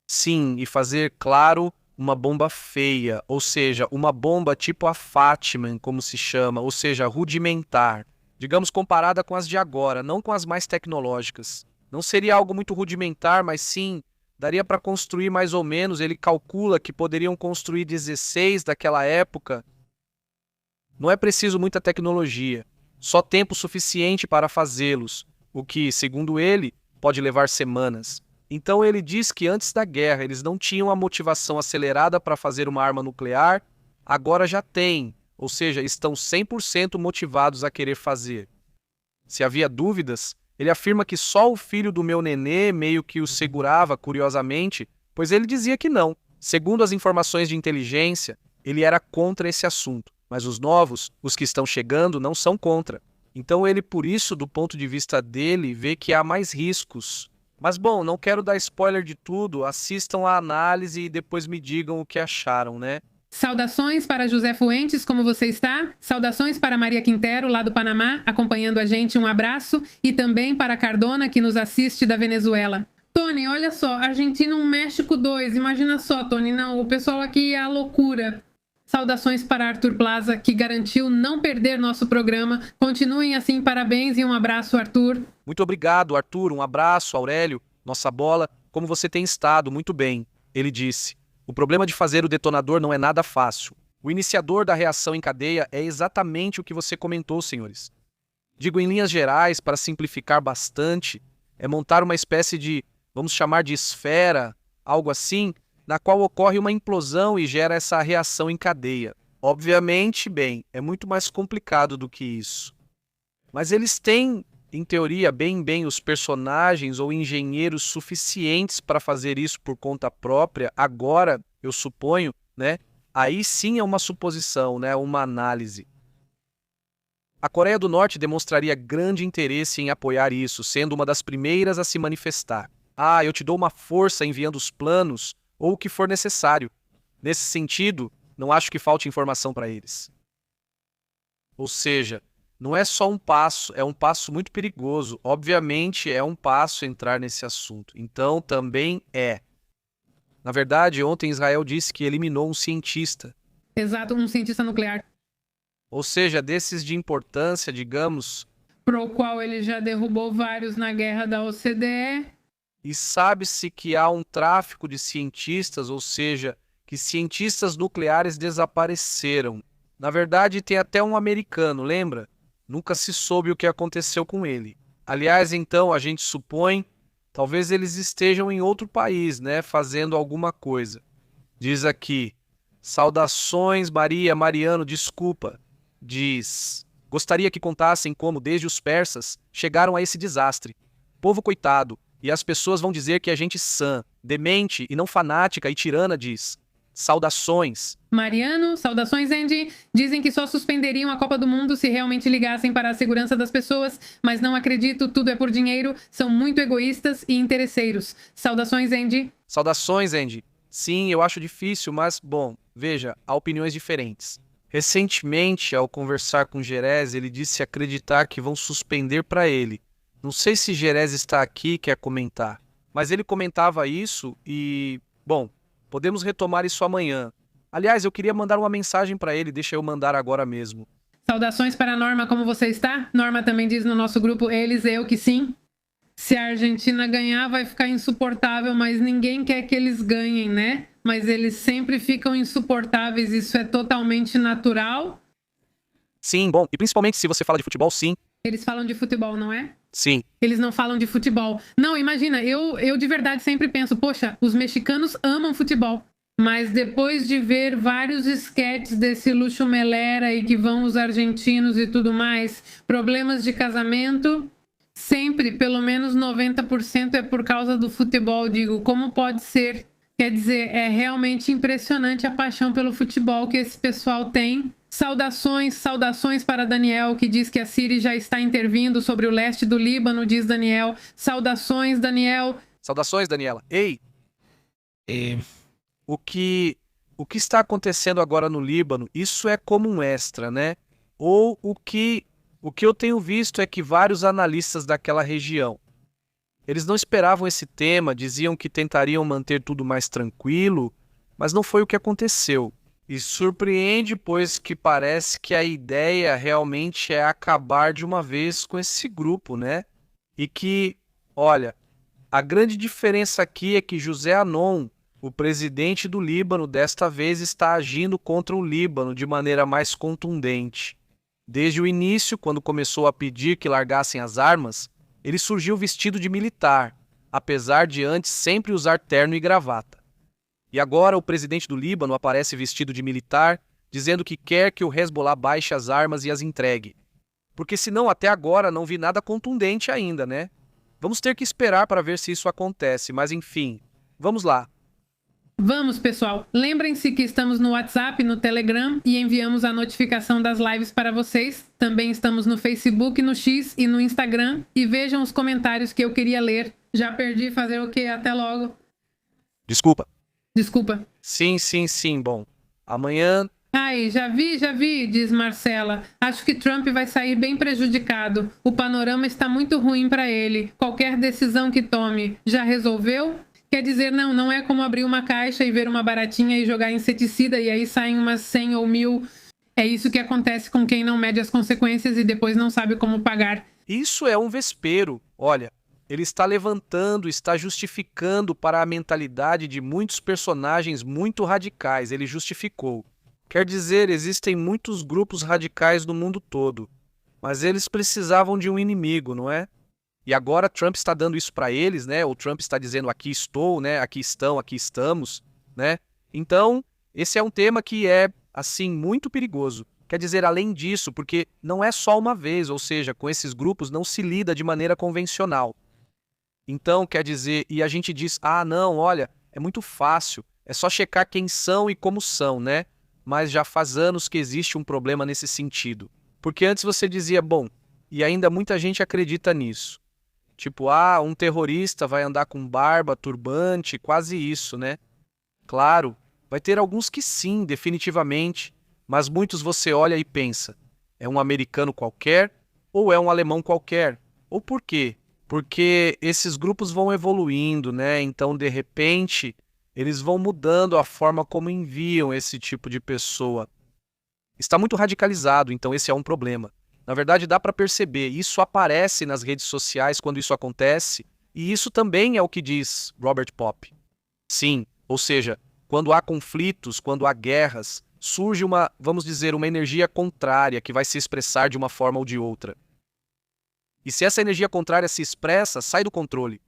S6: Sim, e fazer, claro, uma bomba feia, ou seja, uma bomba tipo a Fatman, como se chama, ou seja, rudimentar. Digamos comparada com as de agora, não com as mais tecnológicas. Não seria algo muito rudimentar, mas sim, daria para construir mais ou menos, ele calcula que poderiam construir 16 daquela época. Não é preciso muita tecnologia. Só tempo suficiente para fazê-los, o que, segundo ele, pode levar semanas. Então ele diz que antes da guerra eles não tinham a motivação acelerada para fazer uma arma nuclear, agora já têm, ou seja, estão 100% motivados a querer fazer. Se havia dúvidas, ele afirma que só o filho do meu nenê meio que o segurava curiosamente, pois ele dizia que não. Segundo as informações de inteligência, ele era contra esse assunto. Mas os novos, os que estão chegando, não são contra. Então ele, por isso, do ponto de vista dele, vê que há mais riscos. Mas bom, não quero dar spoiler de tudo, assistam a análise e depois me digam o que acharam, né?
S7: Saudações para José Fuentes, como você está? Saudações para Maria Quintero, lá do Panamá, acompanhando a gente, um abraço. E também para Cardona, que nos assiste da Venezuela. Tony, olha só, Argentina 1, México 2. Imagina só, Tony, não, o pessoal aqui é a loucura. Saudações para Arthur Plaza, que garantiu não perder nosso programa. Continuem assim, parabéns e um abraço, Arthur.
S6: Muito obrigado, Arthur, um abraço, Aurélio, nossa bola, como você tem estado? Muito bem, ele disse. O problema de fazer o detonador não é nada fácil. O iniciador da reação em cadeia é exatamente o que você comentou, senhores. Digo em linhas gerais, para simplificar bastante, é montar uma espécie de, vamos chamar de esfera, algo assim, na qual ocorre uma implosão e gera essa reação em cadeia. Obviamente, bem, é muito mais complicado do que isso. Mas eles têm, em teoria, bem os personagens ou engenheiros suficientes para fazer isso por conta própria. Agora, eu suponho, né? Aí sim é uma suposição, né? Uma análise. A Coreia do Norte demonstraria grande interesse em apoiar isso, sendo uma das primeiras a se manifestar. Ah, eu te dou uma força enviando os planos ou o que for necessário. Nesse sentido, não acho que falte informação para eles. Ou seja, não é só um passo, é um passo muito perigoso. Obviamente é um passo entrar nesse assunto. Então também é. Na verdade, ontem Israel disse que eliminou um cientista.
S7: Exato, um cientista nuclear.
S6: Ou seja, desses de importância, digamos.
S7: Pro qual ele já derrubou vários na guerra da OCDE.
S6: E sabe-se que há um tráfico de cientistas, ou seja, que cientistas nucleares desapareceram. Na verdade, tem até um americano, lembra? Nunca se soube o que aconteceu com ele. Aliás, então, a gente supõe, talvez eles estejam em outro país, né, fazendo alguma coisa. Diz aqui, saudações Maria, Mariano, desculpa. Diz, gostaria que contassem como, desde os persas, chegaram a esse desastre. Povo coitado, e as pessoas vão dizer que é gente sã, demente e não fanática e tirana, diz. Saudações.
S7: Mariano, saudações, Andy. Dizem que só suspenderiam a Copa do Mundo se realmente ligassem para a segurança das pessoas, mas não acredito, tudo é por dinheiro, são muito egoístas e interesseiros. Saudações, Andy.
S6: Saudações, Andy. Sim, eu acho difícil, mas, bom, veja, há opiniões diferentes. Recentemente, ao conversar com Gerez, ele disse acreditar que vão suspender para ele. Não sei se Gerez está aqui e quer comentar, mas ele comentava isso e, bom, podemos retomar isso amanhã. Aliás, eu queria mandar uma mensagem para ele, deixa eu mandar agora mesmo.
S7: Saudações para a Norma, como você está? Norma também diz no nosso grupo, eles, eu, que sim. Se a Argentina ganhar, vai ficar insuportável, mas ninguém quer que eles ganhem, né? Mas eles sempre ficam insuportáveis, isso é totalmente natural.
S6: Sim, bom, e principalmente se você fala de futebol, sim.
S7: Eles falam de futebol, não é?
S6: Sim.
S7: Eles não falam de futebol. Não, imagina, eu de verdade sempre penso, poxa, os mexicanos amam futebol. Mas depois de ver vários esquetes desse luxo melera e que vão os argentinos e tudo mais, problemas de casamento, sempre, pelo menos 90% é por causa do futebol. Digo, como pode ser? Quer dizer, é realmente impressionante a paixão pelo futebol que esse pessoal tem. Saudações para Daniel, que diz que a Síria já está intervindo sobre o leste do Líbano, diz Daniel. Saudações, Daniel.
S6: Saudações, Daniela. Ei! O que está acontecendo agora no Líbano, isso é como um extra, né? Ou o que eu tenho visto é que vários analistas daquela região, eles não esperavam esse tema, diziam que tentariam manter tudo mais tranquilo, mas não foi o que aconteceu. E surpreende, pois que parece que a ideia realmente é acabar de uma vez com esse grupo, né? E que, olha, a grande diferença aqui é que José Aoun, o presidente do Líbano, desta vez está agindo contra o Líbano de maneira mais contundente. Desde o início, quando começou a pedir que largassem as armas, ele surgiu vestido de militar, apesar de antes sempre usar terno e gravata. E agora o presidente do Líbano aparece vestido de militar, dizendo que quer que o Hezbollah baixe as armas e as entregue. Porque senão até agora não vi nada contundente ainda, né? Vamos ter que esperar para ver se isso acontece, mas enfim, vamos lá.
S7: Vamos, pessoal. Lembrem-se que estamos no WhatsApp, no Telegram e enviamos a notificação das lives para vocês. Também estamos no Facebook, no X e no Instagram. E vejam os comentários que eu queria ler. Já perdi, fazer o quê? Até logo.
S3: Desculpa.
S7: Desculpa.
S6: Sim. Bom, amanhã...
S7: Ai, já vi, diz Marcela. Acho que Trump vai sair bem prejudicado. O panorama está muito ruim para ele. Qualquer decisão que tome, já resolveu? Quer dizer, não é como abrir uma caixa e ver uma baratinha e jogar inseticida e aí saem umas 100 ou 1000. É isso que acontece com quem não mede as consequências e depois não sabe como pagar.
S6: Isso é um vespeiro. Olha, ele está levantando, está justificando para a mentalidade de muitos personagens muito radicais. Ele justificou. Quer dizer, existem muitos grupos radicais no mundo todo, mas eles precisavam de um inimigo, não é? E agora Trump está dando isso para eles, né? O Trump está dizendo aqui estou, né? Aqui estão, aqui estamos, né? Então, esse é um tema que é, assim, muito perigoso. Quer dizer, além disso, porque não é só uma vez, ou seja, com esses grupos não se lida de maneira convencional. Então, quer dizer, e a gente diz, não, olha, é muito fácil, é só checar quem são e como são, né? Mas já faz anos que existe um problema nesse sentido. Porque antes você dizia, bom, e ainda muita gente acredita nisso. Tipo, um terrorista vai andar com barba, turbante, quase isso, né? Claro, vai ter alguns que sim, definitivamente, mas muitos você olha e pensa, é um americano qualquer ou é um alemão qualquer? Ou por quê? Porque esses grupos vão evoluindo, né? Então, de repente, eles vão mudando a forma como enviam esse tipo de pessoa. Está muito radicalizado, então esse é um problema. Na verdade, dá para perceber, isso aparece nas redes sociais quando isso acontece, e isso também é o que diz Robert Popp. Sim, ou seja, quando há conflitos, quando há guerras, surge uma, vamos dizer, uma energia contrária que vai se expressar de uma forma ou de outra. E se essa energia contrária se expressa, sai do controle.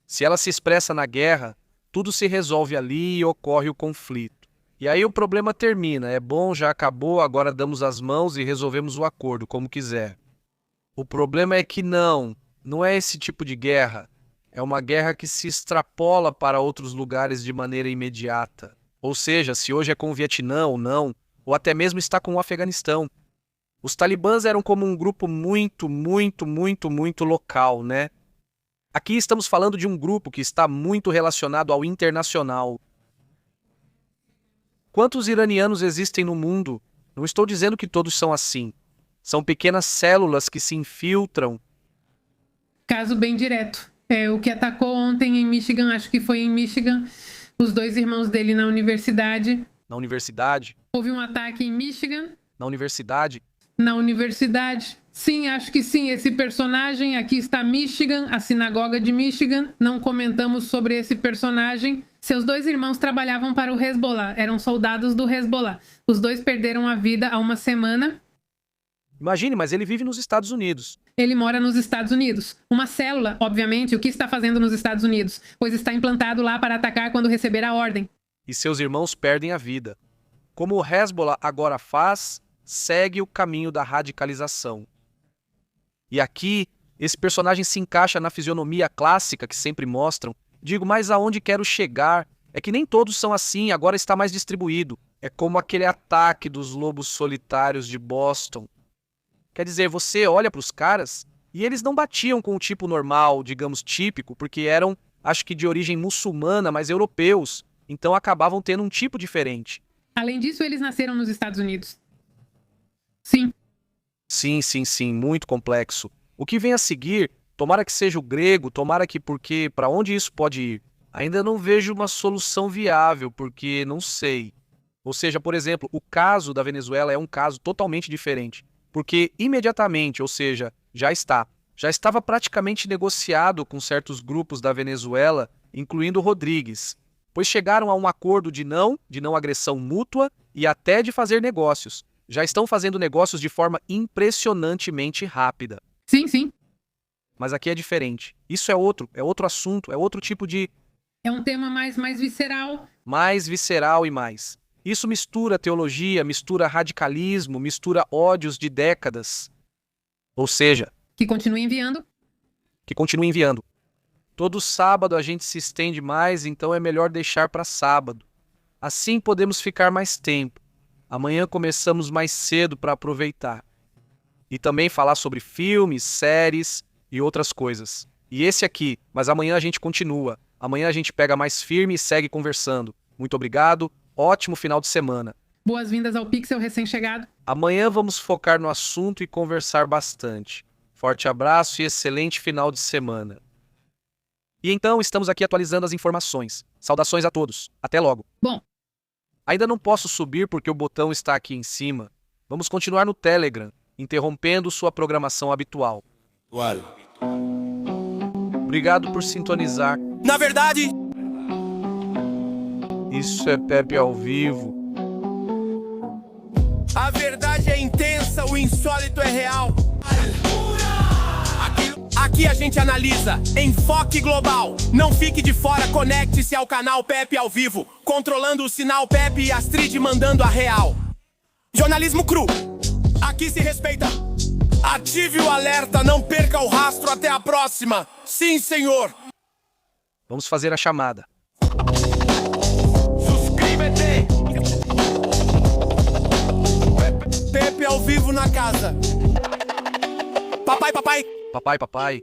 S6: Se ela se expressa na guerra, tudo se resolve ali e ocorre o conflito. E aí o problema termina, é bom, já acabou, agora damos as mãos e resolvemos o acordo, como quiser. O problema é que não é esse tipo de guerra. É uma guerra que se extrapola para outros lugares de maneira imediata. Ou seja, se hoje é com o Vietnã ou não, ou até mesmo está com o Afeganistão. Os talibãs eram como um grupo muito local, né? Aqui estamos falando de um grupo que está muito relacionado ao internacional. Quantos iranianos existem no mundo? Não estou dizendo que todos são assim. São pequenas células que se infiltram.
S7: Caso bem direto. O que atacou ontem em Michigan, acho que foi em Michigan, os 2 irmãos dele na universidade.
S6: Na universidade?
S7: Houve um ataque em Michigan.
S6: Na universidade?
S7: Na universidade. Sim, acho que sim. Esse personagem, aqui está Michigan, a sinagoga de Michigan. Não comentamos sobre esse personagem. Seus 2 irmãos trabalhavam para o Hezbollah, eram soldados do Hezbollah. Os 2 perderam a vida há uma semana.
S6: Imagine, mas ele vive nos Estados Unidos.
S7: Ele mora nos Estados Unidos. Uma célula, obviamente, o que está fazendo nos Estados Unidos? Pois está implantado lá para atacar quando receber a ordem.
S6: E seus irmãos perdem a vida. Como o Hezbollah agora faz, segue o caminho da radicalização. E aqui, esse personagem se encaixa na fisionomia clássica que sempre mostram. Digo, mas aonde quero chegar? É que nem todos são assim, agora está mais distribuído. É como aquele ataque dos lobos solitários de Boston. Quer dizer, você olha para os caras e eles não batiam com o tipo normal, digamos típico, porque eram, acho que de origem muçulmana, mas europeus. Então acabavam tendo um tipo diferente.
S7: Além disso, eles nasceram nos Estados Unidos. Sim.
S6: Sim, muito complexo. O que vem a seguir, tomara que seja o grego, tomara que porque para onde isso pode ir? Ainda não vejo uma solução viável, porque não sei. Ou seja, por exemplo, o caso da Venezuela é um caso totalmente diferente, porque imediatamente, ou seja, já estava praticamente negociado com certos grupos da Venezuela, incluindo o Rodrigues, pois chegaram a um acordo de não agressão mútua e até de fazer negócios. Já estão fazendo negócios de forma impressionantemente rápida.
S7: Sim.
S6: Mas aqui é diferente. Isso é outro assunto, é outro tipo de...
S7: É um tema mais visceral.
S6: Mais visceral e mais. Isso mistura teologia, mistura radicalismo, mistura ódios de décadas. Ou seja...
S7: Que continue enviando.
S6: Todo sábado a gente se estende mais, então é melhor deixar para sábado. Assim podemos ficar mais tempo. Amanhã começamos mais cedo para aproveitar. E também falar sobre filmes, séries e outras coisas. E esse aqui, mas amanhã a gente continua. Amanhã a gente pega mais firme e segue conversando. Muito obrigado, ótimo final de semana.
S7: Boas-vindas ao Pixel recém-chegado.
S6: Amanhã vamos focar no assunto e conversar bastante. Forte abraço e excelente final de semana. E então estamos aqui atualizando as informações. Saudações a todos. Até logo.
S7: Bom,
S6: Ainda não posso subir porque o botão está aqui em cima. Vamos continuar no Telegram, interrompendo sua programação habitual. Obrigado por sintonizar.
S9: Na verdade,
S6: Isso é Pepe ao vivo.
S9: a verdade é intensa, o insólito é real. Aqui a gente analisa, enfoque global. Não fique de fora, conecte-se ao canal Pepe ao vivo. Controlando o sinal Pepe e Astrid mandando a real. Jornalismo cru, aqui se respeita. Ative o alerta, não perca o rastro, até a próxima. Sim, senhor.
S6: Vamos fazer a chamada.
S9: Suscríbete. Pepe ao vivo na casa. Papai, papai.
S6: Papai, papai.